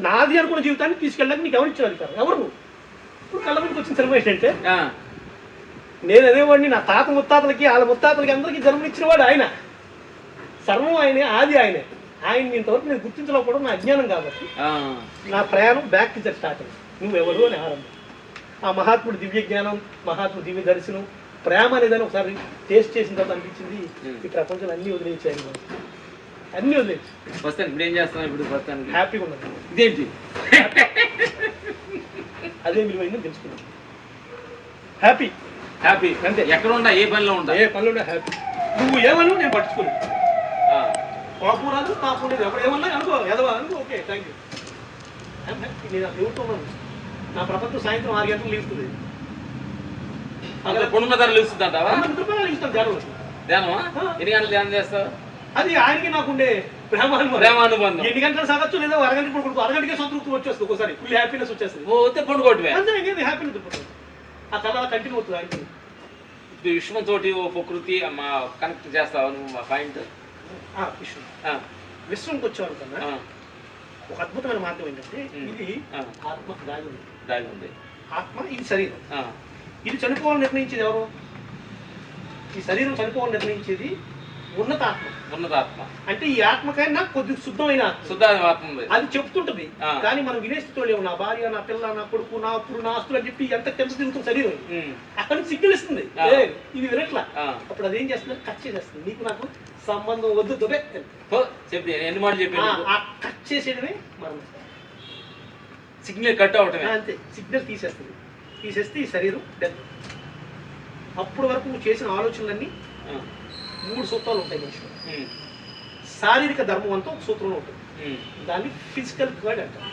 S1: నాది అనుకున్న జీవితాన్ని తీసుకెళ్ళడానికి నీకు ఎవరు ఇచ్చారు అధికారం? ఎవరు? ఇప్పుడు కళ్ళ మీదకి వచ్చిన సినిమా ఏంటంటే నేను అనేవాడిని, నా తాత ముత్తాతలకి వాళ్ళ ముత్తాతలకి అందరికీ జన్మనిచ్చిన వాడు ఆయన. సర్వం ఆయనే, ఆది ఆయనే. ఆయన ఇంతవరకు నేను గుర్తించలేకపోవడం నా అజ్ఞానం కాబట్టి నా ప్రయాణం బ్యాక్ టు ద స్టార్టింగ్. నువ్వెవరు అని ఆరంభం. ఆ మహాత్ముడు దివ్య జ్ఞానం, మహాత్ముడు దివ్య దర్శనం, ప్రేమ అనేదాన్ని ఒకసారి టేస్ట్ చేసిన తర్వాత అనిపించింది ఈ ప్రపంచంలో అన్నీ వదిలేసాను, అన్నీ వదిలేసి
S2: వస్తాను. ఇప్పుడు ఏం చేస్తాను? ఇప్పుడు వస్తాను,
S1: హ్యాపీగా ఉన్నాను.
S2: ఇదేంటి
S1: అదే విలువైందని తెలుసుకున్నాను. హ్యాపీ
S2: అంతే. ఎక్కడ ఉంటా, ఏ పనిలో ఉంటా,
S1: హ్యాపీ. నువ్వు ఏమన్నా నేను పట్టుకోను, కోపం రాదు, తాపం లేదు. ఎప్పుడు ఏమన్నా అనుకో, ఎదవా అనుకో, ఓకే థ్యాంక్ యూ. నేను దేవుడితో ఉన్నాను. నా ప్రపంచం సాయంత్రం 6 గంటలకు లేస్తుంది.
S2: ధ్యానమా? ఎన్ని గంటలు ధ్యానం చేస్తావు?
S1: అది ఆయనకి నాకుండే
S2: ప్రేమానుబంధం.
S1: ఎన్ని గంటలు సాగచ్చు, లేదా అరగంట పడుకో, అరగంటకే సంతృప్తి వచ్చేస్తుంది, ఒకసారి ఫుల్ హ్యాపీనెస్ వచ్చేస్తుంది.
S2: పండుకోవటమే
S1: అంతే, హ్యాపీనెస్ అయిపోతుంది. ఆ కళ కంటిన్యూ అవుతుంది ఆయనకి.
S2: విశ్వంతో ప్రకృతి కనెక్ట్ చేస్తావు నువ్వు పాయింట్.
S1: విశ్వంకి వచ్చేవారు కన్నా ఒక అద్భుతమైన మార్గం ఏంటంటే ఇది ఆత్మకు దాగి ఉంది. ఆత్మ ఇది శరీరం. ఇది చనిపోవాలని నిర్ణయించేది ఎవరు? ఈ శరీరం చనిపోవాలని నిర్ణయించేది ఉన్నతాత్మ.
S2: ఉన్నతాత్మ
S1: అంటే ఈ ఆత్మకైనా కొద్దిగా శుద్ధమైన ఆత్మ.
S2: శుద్ధాత్మ ఆత్మ ఉంది.
S1: అది చెప్తుంటది. కానీ మనం వినే స్థితిలో లేవు. నా భార్య, నా పిల్ల, నా కొడుకు, నా అప్పుడు, నా ఆస్తులు అని చెప్పి ఎంత తెలుసు తిరుగుతుంది శరీరం. అక్కడ నుంచి సిగ్నల్ ఇస్తుంది, ఇది వినట్లా. అప్పుడు అదేం చేస్తుంది, కట్ చేసేస్తుంది. నీకు నాకు సంబంధం వద్దు దుబే
S2: చెప్పి ఎన్ని మాటలు చెప్పి
S1: కట్ చేసేయడమే మనం
S2: సిగ్నల్ కట్ అవటమే.
S1: అంతే, సిగ్నల్ తీసేస్తుంది. తీసేస్తే ఈ శరీరం డెత్. అప్పుడు వరకు నువ్వు చేసిన ఆలోచనలన్నీ 3 సూత్రాలు ఉంటాయి మనిషిలో. శారీరక ధర్మం అంతా ఒక సూత్రంలో ఉంటుంది. దాన్ని ఫిజికల్ కోడ్ అంటారు.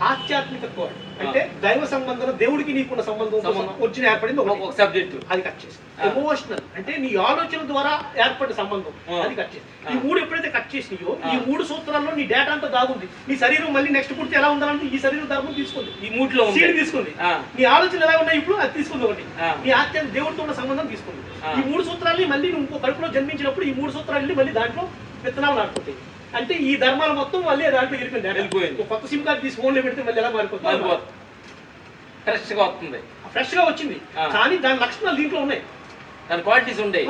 S1: ఆధ్యాత్మిక కోడ్ అంటే దైవ సంబంధం, దేవుడికి నీకున్న సంబంధం వచ్చిన ఏర్పడింది ఒక సబ్జెక్ట్, అది కట్ చేసి. ఎమోషనల్ అంటే నీ ఆలోచన ద్వారా ఏర్పడిన సంబంధం, అది కట్ చేసి. ఈ 3 ఎప్పుడైతే కట్ చేసినాయో ఈ 3 సూత్రాల్లో నీ డేటా అంతా దాగుంది. నీ శరీరం మళ్ళీ నెక్స్ట్ పుడితే ఎలా ఉండాలంటే ఈ శరీరం ధర్మం తీసుకుంది, ఈ 3లో సీడ్ తీసుకుంది. నీ ఆలోచన ఎలా ఉన్నాయి ఇప్పుడు అది తీసుకుంది ఒకటి. నీ ఆధ్యాత్మిక దేవుడితో ఉన్న సంబంధం తీసుకుంది. ఈ 3 సూత్రాలని మళ్ళీ నువ్వు ఇంకో కడుపులో జన్మించినప్పుడు ఈ 3 సూత్రాలని మళ్ళీ దాంట్లో విత్తనాలు నాటుకుంటాయి. అంటే ఈ ధర్మాలు మొత్తం మళ్ళీ దాంట్లో వెళ్ళిపోయింది. కొత్త సిమ్ కార్డు తీసి ఫోన్లో పెడితే మళ్ళీ ఎలా మారిపోతుంది,
S2: ఫ్రెష్ గా వస్తుంది.
S1: ఫ్రెష్ గా వచ్చింది. కానీ దాని లక్షణాలు దీంట్లో ఉన్నాయి,
S2: దాని క్వాలిటీస్ ఉంటాయి.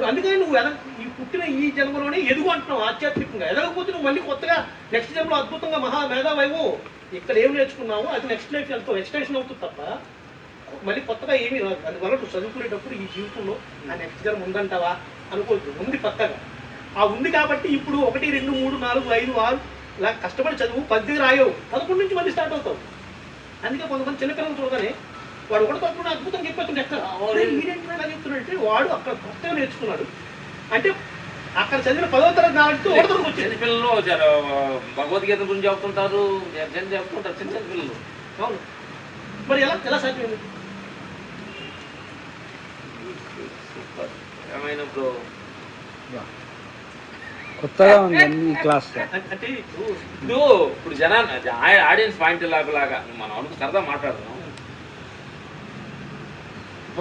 S1: అందుకని నువ్వు ఈ పుట్టిన ఈ జన్మలోనే ఎదుగు అంటున్నావు ఆధ్యాత్మికంగా. ఎదగకపోతే నువ్వు మళ్ళీ కొత్తగా నెక్స్ట్ జన్మలో అద్భుతంగా మేధావైవు ఇక్కడ ఏం నేర్చుకున్నావు అది నెక్స్ట్ లైఫ్ వెళ్తావు, ఎక్స్టెన్షన్ అవుతుంది తప్ప మళ్ళీ కొత్తగా ఏమీ రాదు. అందువల్ల నువ్వు చదువుకునేటప్పుడు ఈ జీవితంలో ఆ నెక్స్ట్ జన్మ ఉందంటావా అనుకోవద్దు. ఉంది పక్కగా, ఆ ఉంది కాబట్టి ఇప్పుడు 1, 2, 3, 4, 5, 6 ఇలా కష్టపడి చదువు 10 రాయవు, 11 నుంచి మళ్ళీ స్టార్ట్ అవుతావు. అందుకే కొంతమంది చిన్నపిల్లలు చూడగానే వాడు ఒకటి తప్పుడు అద్భుతం చెప్పేస్తుంది ఎక్కడ మీరేంటి ఎలా చెప్తున్నాడంటే వాడు అక్కడ కొత్తగా నేర్చుకున్నాడు. అంటే అక్కడ చదివిన 10వ తరగతి నాలుగుతో ఒకటి వచ్చేది.
S2: పిల్లలు భగవద్గీత గురించి చెప్తుంటారు, చెప్తుంటారు చిన్న చిన్న పిల్లలు.
S1: అవును, మరి ఎలా సాధ్యమైంది?
S2: ఏమైనా బ్రో
S3: కొత్తగా ఉంది ఈ క్లాస్.
S1: అంటే
S2: ఇప్పుడు జనాన్ని ఆడియన్స్ పాయింట్ లాగా మనం అనుకు సరదా మాట్లాడుతున్నాం.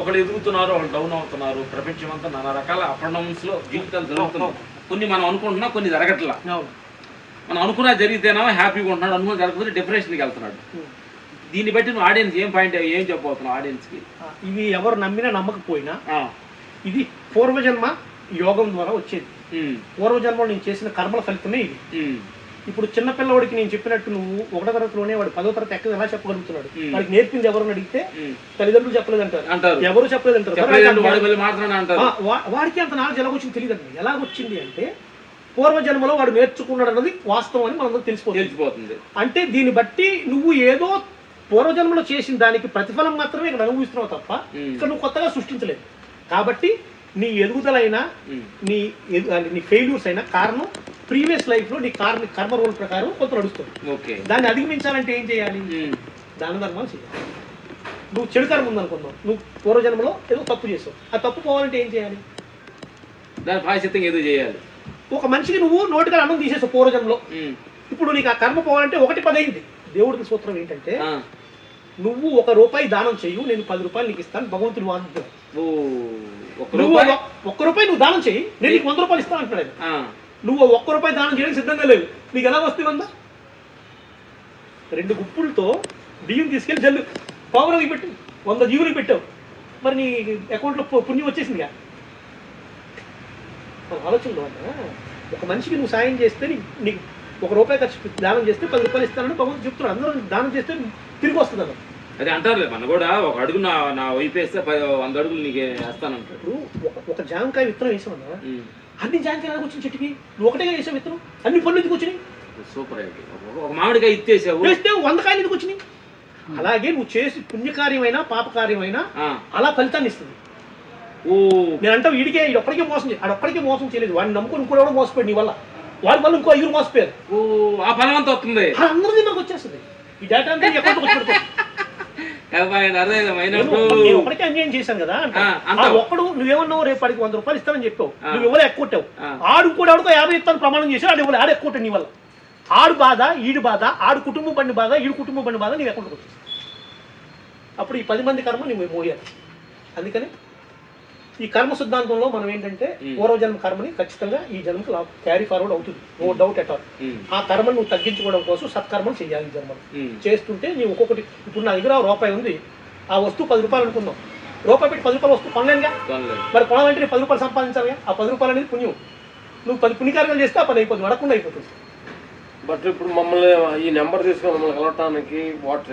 S2: ఒకళ్ళు ఎదుగుతున్నారు, వాళ్ళు డౌన్ అవుతున్నారు. ప్రపంచం అంతా నానా రకాల అప్ అండ్ డౌన్స్ లో జీవితాలు జరుగుతున్నాం. కొన్ని మనం అనుకుంటున్నాం, కొన్ని జరగట్లా. మనం అనుకున్నా జరిగితేనా హ్యాపీగా ఉంటున్నాడు, అనుకున్నా జరగకపోతే డిప్రెషన్కి వెళ్తున్నాడు. దీన్ని బట్టి నువ్వు ఆడియన్స్ ఏం చెప్పబోతున్నావు ఆడియన్స్ కి?
S1: ఇవి ఎవరు నమ్మినా నమ్మకపోయినా ఇది పూర్వజన్మ యోగం ద్వారా వచ్చేది. పూర్వజన్మలో నేను చేసిన కర్మల ఫలితమే ఇది. ఇప్పుడు చిన్నపిల్లవాడికి నేను చెప్పినట్టు నువ్వు 1వ తరగతిలోనే వాడు 10వ తరగతి ఎక్కడ ఎలా చెప్పగలుగుతున్నాడు? వాడికి నేర్పింది ఎవరు అడిగితే తల్లిదండ్రులు చెప్పలేదు అంటారు, ఎవరు చెప్పలేదు అంటారు. వాడికి అంత నాలెడ్జ్ ఎలాగొచ్చింది తెలియదు అండి. ఎలాగొచ్చింది అంటే పూర్వజన్మలో వాడు నేర్చుకున్నాడు అన్నది వాస్తవం అని మనం తెలిసిపోతుంది. అంటే దీన్ని బట్టి నువ్వు ఏదో పూర్వజన్మలో చేసిన దానికి ప్రతిఫలం మాత్రమే ఇక్కడ అనుభవిస్తున్నావు తప్ప ఇక్కడ నువ్వు కొత్తగా సృష్టించలేదు. కాబట్టి నీ ఎదుగుదలైనా నీ ఫెయిల్యూర్స్ అయినా కారణం ప్రీవియస్ లైఫ్ లో నీ కర్మ రోల్ ప్రకారం కొంత నడుస్తుంది. దాన్ని అధిగమించాలంటే ఏం చేయాలి? దాన ధర్మాలు చేయాలి. నువ్వు చెడు కర్మ ఉందనుకున్నావు, నువ్వు పూర్వజన్మలో ఏదో తప్పు చేసావు, ఆ తప్పు పోవాలంటే ఏం చేయాలి?
S2: దాని ప్రాయశ్చిత్తం ఏదో చేయాలి.
S1: ఒక మనిషికి నువ్వు నోటిగా అన్నం తీసేసావు పూర్వజన్మలో, ఇప్పుడు నీకు ఆ కర్మ పోవాలంటే 1 అయింది. దేవుడికి సూత్రం ఏంటంటే నువ్వు 1 రూపాయి దానం చెయ్యు, నేను 10 రూపాయలు నీకు ఇస్తాను. భగవంతుడు వాగ్దానం, 1 రూపాయి నువ్వు దానం చెయ్యి, నేను నీకు 100 రూపాయలు ఇస్తాను అంటున్నాడు. నువ్వు 1 రూపాయి దానం చేయడానికి సిద్ధంగా లేవు, నీకు ఎలా వస్తుందా? 2 గుప్పులతో బియ్యం తీసుకెళ్ళి జల్లు పౌరులకి పెట్టు, 100 జీవులకి పెట్టావు, మరి నీ అకౌంట్లో పుణ్యం వచ్చేసిందిగా. ఆలోచనలో ఒక మనిషికి నువ్వు సాయం చేస్తే నీకు 1 రూపాయి ఖర్చు దానం చేస్తే 10 రూపాయలు ఇస్తానని భగవంతుడు చెప్తున్నాడు. అందరూ దానం చేస్తే తిరిగి వస్తుంది అన్న.
S2: అది అంటారు మన కూడా, 1 అడుగు నా వైపు వేస్తే 100 అడుగులు నీకు వేస్తానంటాడు.
S1: ఒక జామకాయ విత్తనం వేసామన్నా, అన్ని జామకాయ వచ్చిన చెట్టుకి నువ్వు ఒకటేగా వేసావు విత్తనం, అన్ని పళ్ళు ఎందుకు వచ్చినాయి?
S2: సూపర్ అయితే ఒక మామిడికాయ ఇచ్చేసావు,
S1: వేస్తే 100 కాయలు ఎందుకు వచ్చినాయి? అలాగే నువ్వు చేసి పుణ్యకార్యమైనా పాపకార్యమైనా అలా ఫలితాన్ని ఇస్తుంది. నేను అంటే వీడికే ఒక్కడికే మోసం చేయలేదు, అడొక్కడికే మోసం చేయలేదు, వాడిని నమ్ముకుని ఇంకోటి మోసపోయాడు నీ వల్ల, వాడి వల్ల ఇంకో 5 మోసపోయారు.
S2: ఆ ఫలం అంతా వస్తుంది,
S1: అందరిది మనకు వచ్చేస్తుంది. ఈ డేటా అంతా అకౌంట్కి వచ్చి ఒకటికే అన్యాయం చేశాను కదా. ఒక్కడు నువ్వేమన్నావు, రేపు 100 రూపాయలు ఇస్తానని చెప్పావు, నువ్వు ఎవరు ఎక్కువ ఆడు కూడా 50 ఇస్తాను ప్రమాణం చేసి ఆడు ఎవరు ఆడు ఎక్కువ నీ వల్ల. ఆడు బాధ, ఈడు బాధ, ఆడు కుటుంబం బండి బాధ, ఈడు కుటుంబం బండి బాధ నీ అకౌంట్కి వచ్చింది. అప్పుడు ఈ 10 మంది కర్మ నువ్వు మోయాలి. అందుకని ఈ కర్మ సిద్ధాంతంలో మనం ఏంటంటే పూర్వజన్మ కర్మని ఖచ్చితంగా ఈ జన్మకి క్యారీ ఫార్వర్డ్ అవుతుంది, నో డౌట్ ఎట్ ఆల్. ఆ కర్మను నువ్వు తగ్గించుకోవడం కోసం సత్కర్మలు చేయాలి. జన్మలు చేస్తుంటే నీవు ఒక్కొక్కటి, ఇప్పుడు నా దగ్గర 1 రూపాయి ఉంది, ఆ వస్తువు 10 రూపాయలు అనుకుందాం, రూపాయి పెట్టి 10 రూపాయలు వస్తూ కొనలేనుగా.
S2: కొనలేదు.
S1: మరి కొనాలంటే నేను 10 రూపాయలు సంపాదించాలి. ఆ 10 రూపాయలు అనేది పుణ్యం. నువ్వు 10 పుణ్యకార్యాలు చేస్తే ఆ పని అయిపోతుంది, అడగకుండా అయిపోతుంది.
S4: బట్ ఇప్పుడు మమ్మల్ని ఈ నెంబర్ తీసుకొని మమ్మల్ని కలవటానికి వాట్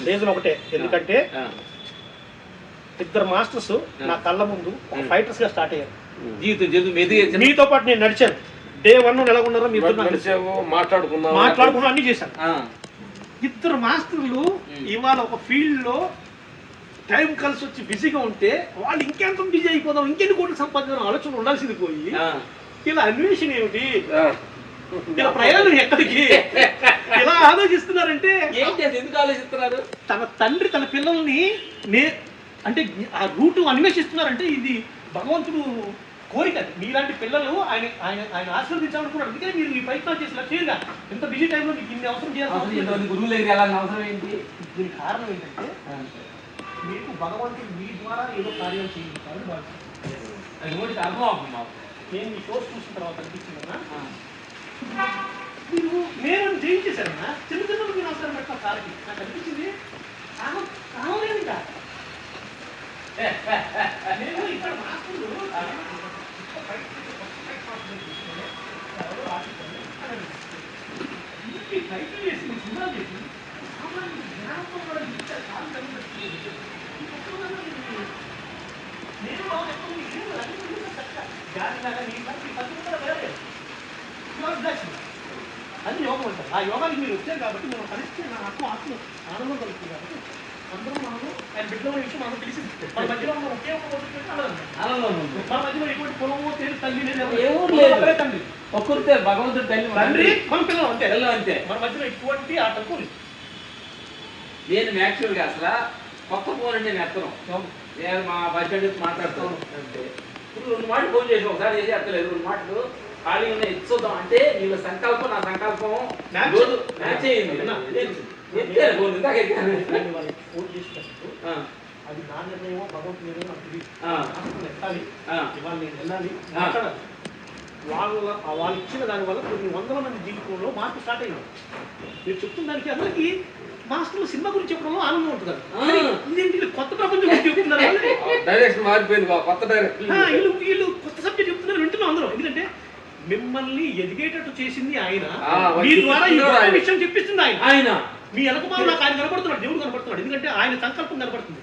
S1: రీజన్ ఒకటే, ఎందుకంటే ఇద్దరు మాస్టర్స్ నా కళ్ళ ముందు ఫైటర్స్ గా స్టార్ట్ అయ్యారు.
S2: జీవితం
S1: మీతో పాటు నేను నడిచాను. డే 1 ఎలాగున్నారో మీరు మాట్లాడుకున్నా అన్ని చేశాను. ఇద్దరు మాస్టర్లు ఇవాళ ఒక ఫీల్డ్ లో టైం కలిసి వచ్చి బిజీగా ఉంటే వాళ్ళు ఇంకెంత బిజీ అయిపోదాం, ఇంకెన్ని కోట్లు సంపాదించిన ఆలోచన ఉండాల్సింది పోయి ఇలా అన్వేషణ ఏమిటి, ఇలా ప్రయాణం ఎక్కడికి ఇలా ఆలోచిస్తున్నారంటే
S2: ఎందుకు ఆలోచిస్తున్నారు?
S1: తన తండ్రి తన పిల్లల్ని అంటే ఆ రూటు అన్వేషిస్తున్నారంటే ఇది భగవంతుడు కోరిక. మీలాంటి పిల్లలు ఆయన ఆయన ఆయన ఆశీర్వదించాలనుకున్నాడు. అందుకే మీరు ఈ ప్రయత్నాలు చేసిన చేయగా ఇంత బిజీ టైంలో మీకు ఇన్ని అవసరం చేయాల్సిన
S2: గురువు దగ్గర వెళ్ళాలని అవసరం ఏంటి?
S1: దీనికి కారణం ఏంటంటే మీకు భగవంతుడు మీ ద్వారా ఏదో కార్యం చేయించాలని భావిస్తారు.
S2: అర్థం అవుతుంది మాకు.
S1: నేను మీ కోర్స్ చూసిన తర్వాత అనిపించిందన్నా, మీరు నేను జయించేశారన్నా. చిన్న చిన్న మీరు అవసరం పెట్టిన సార్కి నాకు అనిపించింది కావలేదు ఇంకా. నేను ఇక్కడ మాస్టర్లు టైటిల్ చేసి సినిమా చేసి అది యోగం అంటారు. ఆ యోగానికి మీరు వచ్చారు కాబట్టి మనం కలిస్తే నా ఆత్మ ఆనందం కలుగుతుంది. కాబట్టి అందరం మనము ఆయన బిడ్డ విషయం మనకు తెలిసి మన మధ్యలో మనం ఒకే మన మధ్యలో ఎటువంటి పొలము తేలి తల్లి లేదు తండ్రి
S2: ఒక్కరితే భగవంతుడు
S1: తండ్రి మన పిల్లలు అంతే
S2: అంతే.
S1: మన మధ్యలో ఎటువంటి ఆటంకం లేదు.
S2: నేను యాక్చువల్గా అసలు కొత్త ఫోన్ అంటే నేను ఎత్తను. నేను మా బస్ స్టాండ్ మాట్లాడతాను అంటే ఇప్పుడు 2 మాటలు ఫోన్ చేసి ఒకసారి చేసి ఎత్తలేదు. 2 మాటలు ఖాళీ ఉన్న ఎత్తుదాం అంటే వీళ్ళ సంకల్పం నా సంకల్పం మ్యాచ్ అయ్యింది.
S1: ఫోన్ చేసినప్పుడు అది నా నిర్ణయం భగవంతుని నిర్ణయం నాకు తెలియదు. ఎత్తాలి, ఇవాళ నేను వెళ్ళాలి, మాట్లాడాలి. వాళ్ళు ఇచ్చిన దానివల్ల కొన్ని వందల మంది జీవితంలో మార్పు స్టార్ట్ అయింది. మీరు చెప్తున్న దానికి అందరికీ మాస్టర్లు సినిమా గురించి చెప్పడంలో ఆనందం ఉంటుంది. ఇదేంటి కొత్త ప్రపంచం గురించి చెప్తున్నారు,
S4: డైరెక్షన్ మారిపోయింది, కొత్త డైరెక్షన్
S1: వీళ్ళు కొత్త సబ్జెక్ట్ చెప్తున్నారు, వింటున్నాం అందరం. ఎందుకంటే మిమ్మల్ని ఎదిగేటట్టు చేసింది ఆయన, మీ ద్వారా ఈ విషయం చెప్పించింది ఆయన. మీ వెనకమాల నాకు ఆయన కనపడుతున్నాడు, దేవుడు కనపడుతున్నాడు. ఎందుకంటే ఆయన సంకల్పం కనపడుతుంది.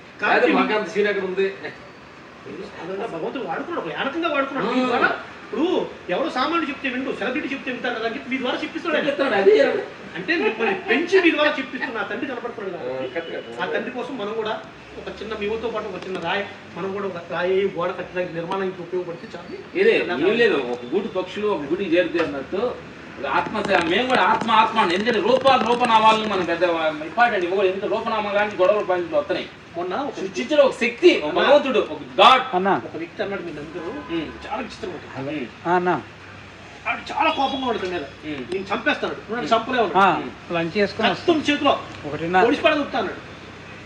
S1: భగవంతుడు వాడుకున్నాడు, యానకంగా వాడుకున్నాడు. మీ ద్వారా ఇప్పుడు ఎవరో సామాన్యుడు చెప్తే వింటూ సెలబ్రిటీ చెప్తే వింటారు కదా, మీ ద్వారా చెప్పిస్తున్నాడు. అదే అంటే మిమ్మల్ని పెంచి మీ ద్వారా చెప్పిస్తున్న ఆ తండ్రి కనపడుతున్నాడు. ఆ తండ్రి కోసం మనం కూడా ఒక చిన్న మీతో పాటు ఒక చిన్న రాయి, మనం కూడా ఒక రాయి గోడ కట్టడానికి నిర్మాణానికి ఉపయోగపడితే చాలు.
S2: ఏం లేదు, ఒక గూటి పక్షులు ఒక గుడి చేరుతాయి అన్నట్టు ఆత్మ. మేము కూడా ఆత్మ ఎందుకంటే రూపనామాలను మనం పెద్ద ఇంపార్టెంట్ ఇవ్వకూడదు. ఎందుకంటే రూపనామాలని గొడవలు పనులు వస్తున్నాయి.
S1: మొన్న
S2: సృష్టించిన ఒక శక్తి, ఒక భగవంతుడు, ఒక గాడ్.
S1: ఒక వ్యక్తి అన్నాడు, మీ అందరూ చాలా విచిత్రం
S3: అన్న,
S1: చాలా కోపంగా ఉంటుంది మీద, నేను చంపేస్తాడు, నువ్వు చంపలేవు
S3: లంచ్ చేసుకుని
S1: చేతిలో పొడిచిపడ దుక్కుతాడు,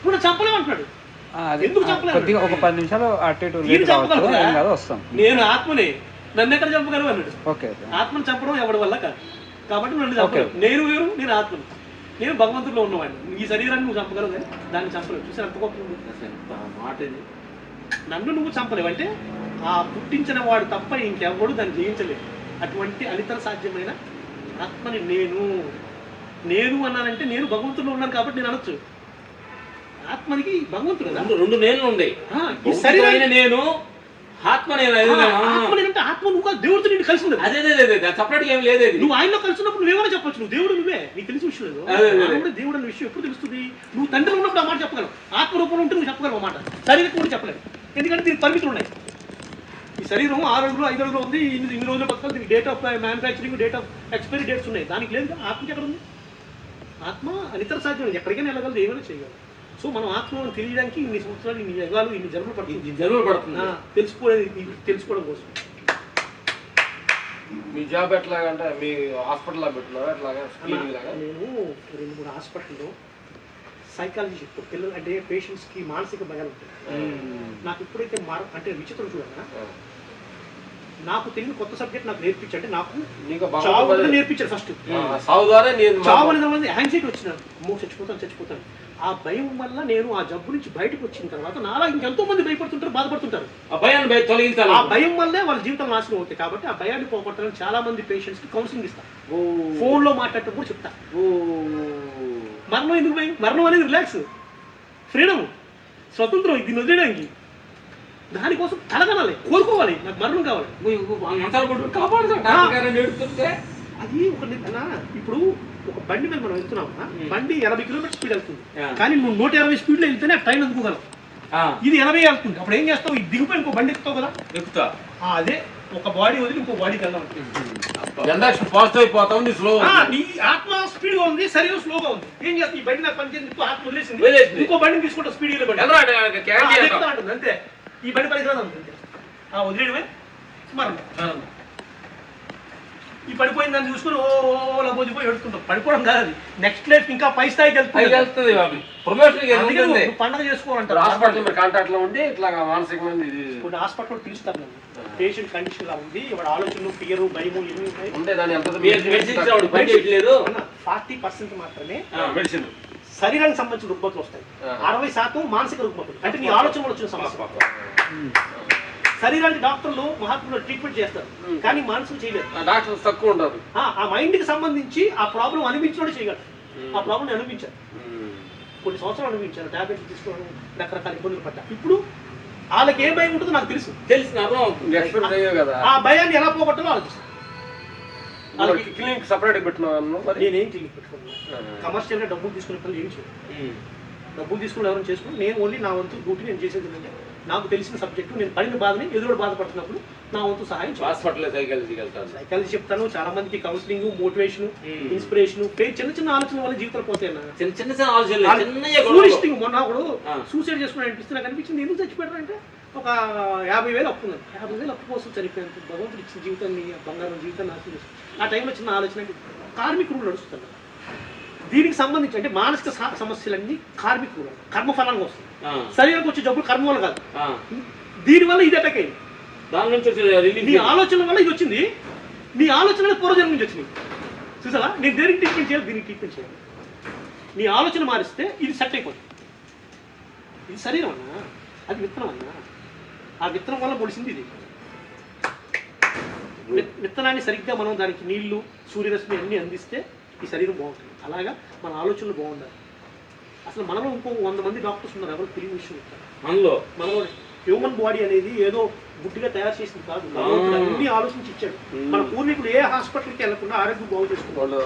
S1: నువ్వు చంపలేవు అంటున్నాడు. ఎందుకు చంపలేదు?
S3: ఒక 10 నిమిషాలు అటు ఇటు వస్తాం.
S1: నేను ఆత్మని, నన్ను ఎక్కడ చంపగలవు అన్నాడు.
S3: ఓకే,
S1: ఆత్మను చంపడం ఎవరి వల్ల కాదు, కాబట్టి నన్ను చంపలేవు. నేను వేరు, నేను ఆత్మను, నేను భగవంతుడిలో ఉన్నవాడిని. ఈ శరీరాన్ని నువ్వు చంపగలవు కానీ దాన్ని చంపలేవు. చూసి ఎంత గొప్ప
S2: మాట ఇది.
S1: నన్ను నువ్వు చంపలేవు అంటే ఆ పుట్టించిన వాడు తప్ప ఇంకెవ్వడు దాన్ని జయించలేవు. అటువంటి అనితర సాధ్యమైన ఆత్మని నేను అన్నానంటే నేను భగవంతుడిలో ఉన్నాను కాబట్టి నేను అనొచ్చు. ఆత్మనికి భగవంతుడు కదా,
S2: 2 నేనులు ఉన్నాయి.
S1: శరీరం
S2: నేను ఆత్మ,
S1: అంటే ఆత్మ నువ్వు దేవుడితో నిన్ను కలిసి ఉండదు.
S2: అదే సపరేట్ ఏం లేదు.
S1: నువ్వు ఆయనలో కలిసినప్పుడు నువ్వేమైనా చెప్పొచ్చు, నువ్వు దేవుడు నువ్వే, నీకు తెలిసిన విషయం లేదు. దేవుడు అనే విషయం ఎప్పుడు తెలుస్తుంది? నువ్వు తండ్రిలో ఉన్నప్పుడు ఆ మాట చెప్పగలవు. ఆత్మ రూపంలో ఉంటే నువ్వు చెప్పగలవు మాట, శరీరం కూడా చెప్పలేవు. ఎందుకంటే దీనికి పరిమితులు ఉన్నాయి. ఈ శరీరం 6 అడుగులు 5 అడుగులు ఉంది, ఇన్ని రోజులు బతకాలి, దీనికి date of manufacturing, date of expiry dates ఉన్నాయి. దానికి లేదు. ఆత్మకి ఎక్కడ ఉంది? ఆత్మ అనితర సాధ్యం, ఎక్కడికైనా వెళ్ళగలదు, ఏమైనా చేయగలదు. సో మనం ఆత్మను తెలియడానికి ఇన్ని సంవత్సరాలు, ఇన్ని యుగాలు, ఇన్ని జన్మలు పడుతుంది తెలుసుకోవడం కోసం.
S4: మీ జాబ్ ఎట్లాగంటే మీ హాస్పిటల్లో పెట్టున్నారా? ఎట్లాగా
S1: నేను 2-3 హాస్పిటల్లో సైకాలజీ చెప్తాను. పిల్లలు అంటే పేషెంట్స్కి మానసిక భయాలు ఉంటాయి. నాకు ఇప్పుడైతే అంటే విచిత్రం చూడగా, నాకు తెలియని కొత్త సబ్జెక్ట్ నాకు నేర్పించంటే నాకు చావు నేర్పించారు. ఫస్ట్ చావు అనేది యాంగ్జైటీ వచ్చిన, చచ్చిపోతాను ఆ భయం వల్ల నేను ఆ జబ్బు నుంచి బయటకు వచ్చిన తర్వాత నాలా ఇంకెంతో మంది భయపడుతుంటారు, బాధపడుతుంటారు.
S2: ఆ భయాన్ని తొలగించాలి.
S1: ఆ భయం వల్లే వాళ్ళ జీవితం నాశనం అవుతాయి. కాబట్టి ఆ భయాన్ని పోగొట్టడానికి చాలా మంది పేషెంట్స్ కి కౌన్సిలింగ్ ఇస్తాను. ఫోన్లో మాట్లాడేటప్పుడు చెప్తా. మరణం ఎందుకు భయం? మరణం అనేది రిలాక్స్, ఫ్రీడమ్, స్వతంత్రం. దీన్ని వదిలేయడానికి దానికోసం కలగనాలి, కోరుకోవాలి. నాకు మరణం కావాలి. అది ఒక ఇప్పుడు ఒక బండి మీద మనం వెళ్తున్నామా, బండి 80 కిలోమీటర్ స్పీడ్ వెళ్తుంది, కానీ నువ్వు 120 స్పీడ్లో వెళ్తేనే ట్రైన్ అందుకోగలవు. ఇది 80 వెళ్తుంది. అప్పుడు ఏం చేస్తావు? ఇది దిగిపోయి ఇంకో బండి ఎక్కుతావు కదా.
S2: ఎక్కుతా.
S1: అదే ఒక బాడీ వదిలి ఇంకో బాడీకి వెళ్దాం.
S4: ఫాస్ట్ అయిపోతావు, నీ స్లో.
S1: నీ ఆత్మ స్పీడ్ గా ఉంది, శరీరం స్లోగా ఉంది. ఏం చేస్తుంది? ఈ బండి నాకు పనిచేసి ఆత్మ వదిలేసింది, ఇంకో బండిని తీసుకుంటా స్పీడ్ అంతే. ఈ బండి పనికిరాదు అనుకుంటే వదిలేయడమే మరణం. ఈ పడిపోయిన దాన్ని చూసుకుని ఓలా పోయి ఎడుతుంటాం. పడిపోవడం కాదు, అది నెక్స్ట్ లైఫ్ ఇంకా పై స్థాయికి వెళ్తుంది. పండగ చేసుకోవాలంటారు.
S4: హాస్పిటల్ కాంటాక్ట్ లో ఉండి ఇట్లా మానసికమైన
S1: ఇప్పుడు హాస్పిటల్ పిలుస్తారు నన్ను. పేషెంట్ కండిషన్ లా ఉంది, ఇవాడు ఆలోచనలు, ఫియర్, భయము ఎన్ని ఉన్నాయి. 40% మాత్రమే
S2: మెడిసిన్
S1: శరీరానికి సంబంధించిన రుగ్మతులు వస్తాయి. 60% మానసిక రుగ్మతులు, అంటే నీ ఆలోచనలు వచ్చిన సమస్య. శరీరానికి డాక్టర్లు మహాత్ములు ట్రీట్మెంట్ చేస్తారు, కానీ మనసులు చేయలేరు.
S4: డాక్టర్లు తక్కువ ఉంటారు.
S1: ఆ మైండ్ కి సంబంధించి ఆ ప్రాబ్లం అనిపించినోడు చేయగలరు. ఆ ప్రాబ్లం అనిపించారు, కొన్ని సంవత్సరాలు అనిపించారు, టాబ్లెట్లు తీసుకోవడం, రకరకాల ఇబ్బందులు పడ్డా. ఇప్పుడు వాళ్ళకి ఏ భయం ఉంటుందో నాకు తెలిసిన ఆ భయాన్ని ఎలా పోగొట్టాలో ఆలోచిస్తాను.
S4: క్లినిక్ సపరేట్ పెట్టుకున్నాను.
S1: నేనేం క్లినిక్ పెట్టుకున్నాను, కమర్షియల్ గా డబ్బులు తీసుకునే పనులు ఏం చేయను. డబ్బులు తీసుకుని ఎవరైనా చేసుకుని నేను ఓన్లీ నా వంతు డ్యూటీ నేను చేసేది ఏంటంటే, నాకు తెలిసిన సబ్జెక్టు, నేను పడిన బాధని ఎదురు బాధపడుతున్నప్పుడు నా వంతు సహాయం సైకాలజీ చెప్తాను. చాలా మందికి కౌన్సిలింగ్, మోటివేషన్, ఇన్స్పిరేషన్, చిన్న చిన్న ఆలోచన వల్ల జీవితాలు పోతాయి. మొన్న ఒకడు సూసైడ్ చేసుకుని అనిపిస్తే నాకు అనిపించింది, ఎందుకు చచ్చిపోయారంటే ఒక 50,000 అప్పు ఉంది. 50,000 అప్పు కోసం చనిపోయినంత భగవంతుడు ఇచ్చిన జీవితాన్ని, బంగారం జీవితాన్ని నాశనం చేసి ఆ టైంలో చిన్న ఆలోచన అంటే కార్మికులు నడుస్తున్నారు. దీనికి సంబంధించి అంటే మానసిక సమస్యలన్నీ కార్మికులు కర్మఫలంగా వస్తాయి. శరీరానికి వచ్చే జబ్బులు కర్మ వల్ల కాదు. దీనివల్ల ఇది అటాక్ అయింది.
S2: దాని నుంచి
S1: నీ ఆలోచన వల్ల ఇది వచ్చింది. నీ ఆలోచన పూర్వజన్మ నుంచి వచ్చింది. చూసావా? నేను దేనికి ట్రీట్మెంట్ చేయాలి, దీనికి ట్రీట్మెంట్ చేయాలి. నీ ఆలోచన మారిస్తే ఇది సెట్ అయిపోతుంది. ఇది శరీరం అన్నా, అది విత్తనం అన్నా. ఆ విత్తనం వల్ల పొడిసింది ఇది. విత్తనాన్ని సరిగ్గా మనం దానికి నీళ్లు, సూర్యరశ్మి అన్నీ అందిస్తే ఈ శరీరం బాగుంటుంది. అలాగా మన ఆలోచనలు బాగుండాలి. అసలు మనలో ఇంకో 100 మంది డాక్టర్స్ ఉన్నారు, ఎవరు తెలియని విషయం. మనలో హ్యూమన్ బాడీ అనేది ఏదో గుడ్డిగా తయారు చేసింది కాదు, అన్ని ఆలోచించి ఇచ్చాడు. మన పూర్వీకులు ఏ హాస్పిటల్కి వెళ్లకుండా ఆరోగ్యం బాగు చేసుకున్నారు.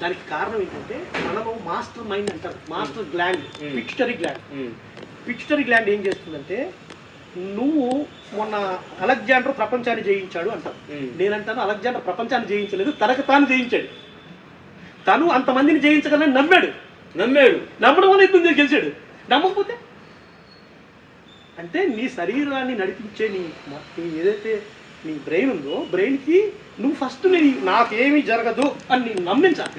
S1: దానికి కారణం ఏంటంటే మనలో మాస్టర్ మైండ్ అంటారు, master gland, pituitary gland. Pituitary gland ఏం చేస్తుందంటే, నువ్వు మొన్న అలెగ్జాండర్ ప్రపంచాన్ని జయించాడు అంటారు. నేనంటాను అలెగ్జాండర్ ప్రపంచాన్ని జయించలేదు, తనకు తాను జయించాడు. తను అంతమందిని జయించగలని నమ్మాడు. నమ్మడం వల్ల యుద్ధం గెలిచాడు. నమ్మకపోతే అంటే నీ శరీరాన్ని నడిపించే నీ ఏదైతే నీ బ్రెయిన్ ఉందో, బ్రెయిన్కి నువ్వు ఫస్ట్ నాకేమీ జరగదు అని నమ్మించాలి.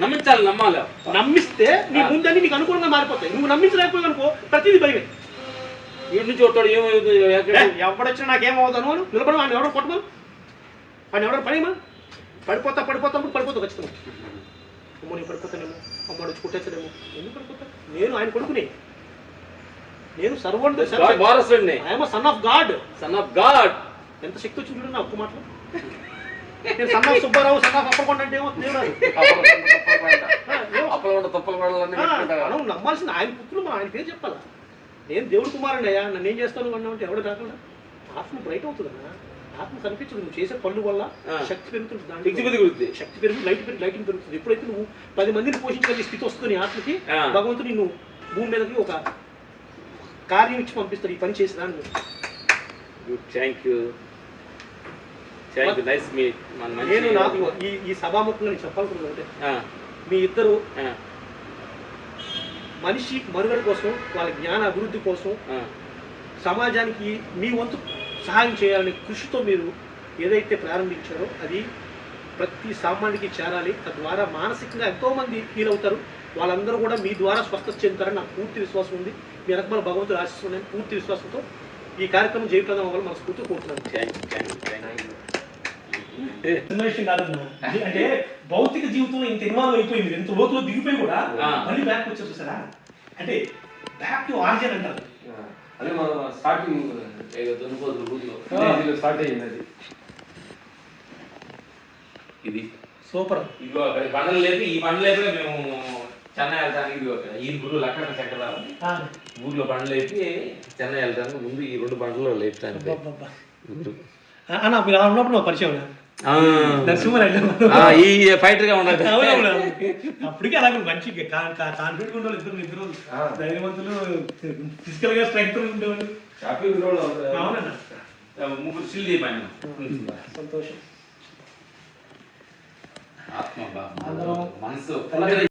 S1: నమ్మిస్తే నీ ముందని నీకు అనుకూలంగా మారిపోతాయి. నువ్వు నమ్మించలేకపోయి అనుకో, ప్రతిదీ భయమే.
S2: వీటి నుంచి చూడతాడు, ఏమవుతుంది,
S1: ఎవడొచ్చినా నాకేమవుతాను అని నిలబడి వాడిని ఎవడో కొట్టమని, వాడిని ఎవడో పడేమా, పడిపోతావు ఖచ్చితంగా. అమ్మో నేను పడిపోతానేమో, అమ్మడు వచ్చి కుట్టేస్తాడేమో. ఎందుకు పడిపోతా? నేను ఆయన కొడుకునే, నేను సన్ ఆఫ్ గాడ్. ఎంత శక్తి వచ్చింది చూడండి నా ఒక్క మాటలో. నేను son of Subbarao, son of Appakonda అంటే ఏమో నమ్మాల్సింది. ఆయన పుత్రులు మనం ఆయన పేరు చెప్పాలా. నేను దేవుడు కుమారుడు అయ్యా, నన్ను ఏం చేస్తాను అన్నా అంటే ఎవడు కాకుండా ఆత్మ బ్రైట్ అవుతుందన్నా. ఆత్మ కనిపించదు. నువ్వు చేసే పనుల వల్ల శక్తి పెరుగుతుంది, శక్తి పెరుగుతుంది, లైటింగ్ పెరుగుతుంది. ఎప్పుడైతే నువ్వు 10 మందిని పోషించగలిగే స్థితి వస్తుంది నీ ఆత్మకి, భగవంతుడు నిన్ను భూమి మీదకి ఒక కార్యం ఇచ్చి పంపిస్తాడు, ఈ పని చేసినా. నేను నాకు ఈ సభాముఖంగా నేను చెప్పాలనుకుంటున్నాను అంటే, మీ ఇద్దరు మనిషి మనుగడ కోసం, వాళ్ళ జ్ఞాన అభివృద్ధి కోసం, సమాజానికి మీ వంతు సహాయం చేయాలనే కృషితో మీరు ఏదైతే ప్రారంభించారో అది ప్రతి సామాన్యుడికి చేరాలి. తద్వారా మానసికంగా ఎంతోమంది ఫీల్ అవుతారు. వాళ్ళందరూ కూడా మీ ద్వారా స్వస్థత చెందుతారని నాకు పూర్తి విశ్వాసం ఉంది. మీ రకమైన భగవంతుడు ఆశిస్తున్నాను. పూర్తి విశ్వాసంతో ఈ కార్యక్రమం జయప్రదం అవ్వాలని మనస్ఫూర్తిగా కోరుతున్నాను. చిన్న విషయం కాదన్నా. అంటే భౌతిక జీవితంలో ఇంత ఇన్వాల్వ్ అయిపోయింది, ఇంత లోతులో దిగిపోయి కూడా మళ్ళీ బ్యాక్ వచ్చారు చూసారా, అంటే బ్యాక్ టు ఆరిజిన్ అంటారు.
S4: అదే మన స్టార్టింగ్ స్టార్ట్ అయ్యింది అది.
S2: ఇది
S1: సూపర్.
S2: ఇదిగో అక్కడ బండలు లేపి ఈ బండలు లేపి మేము చెన్నై వెళ్తానికి ఇదిగో అక్కడ ఈ గురు లక్కన చక్రాలు ఊర్లో బండలు లేపి చెన్నై వెళ్తానికి ముందు ఈ 2 బండలు లేపుతానికి
S1: అన్న మీరు అలా ఉన్నప్పుడు నాకు పరిచయం
S2: ఈ ఫైటర్ గా ఉన్నది.
S1: అప్పటికే అలాగే మంచి కాన్ఫిడెంట్ ఉండేవాళ్ళు ఇద్దరు ధైర్యవంతులు, ఫిజికల్ గా స్ట్రెంగ్త్ ఉండేవాళ్ళు. అవునన్నా,
S2: 3 సిల్ దీపాయన.
S1: సంతోషం.
S2: ఆత్మ మనసు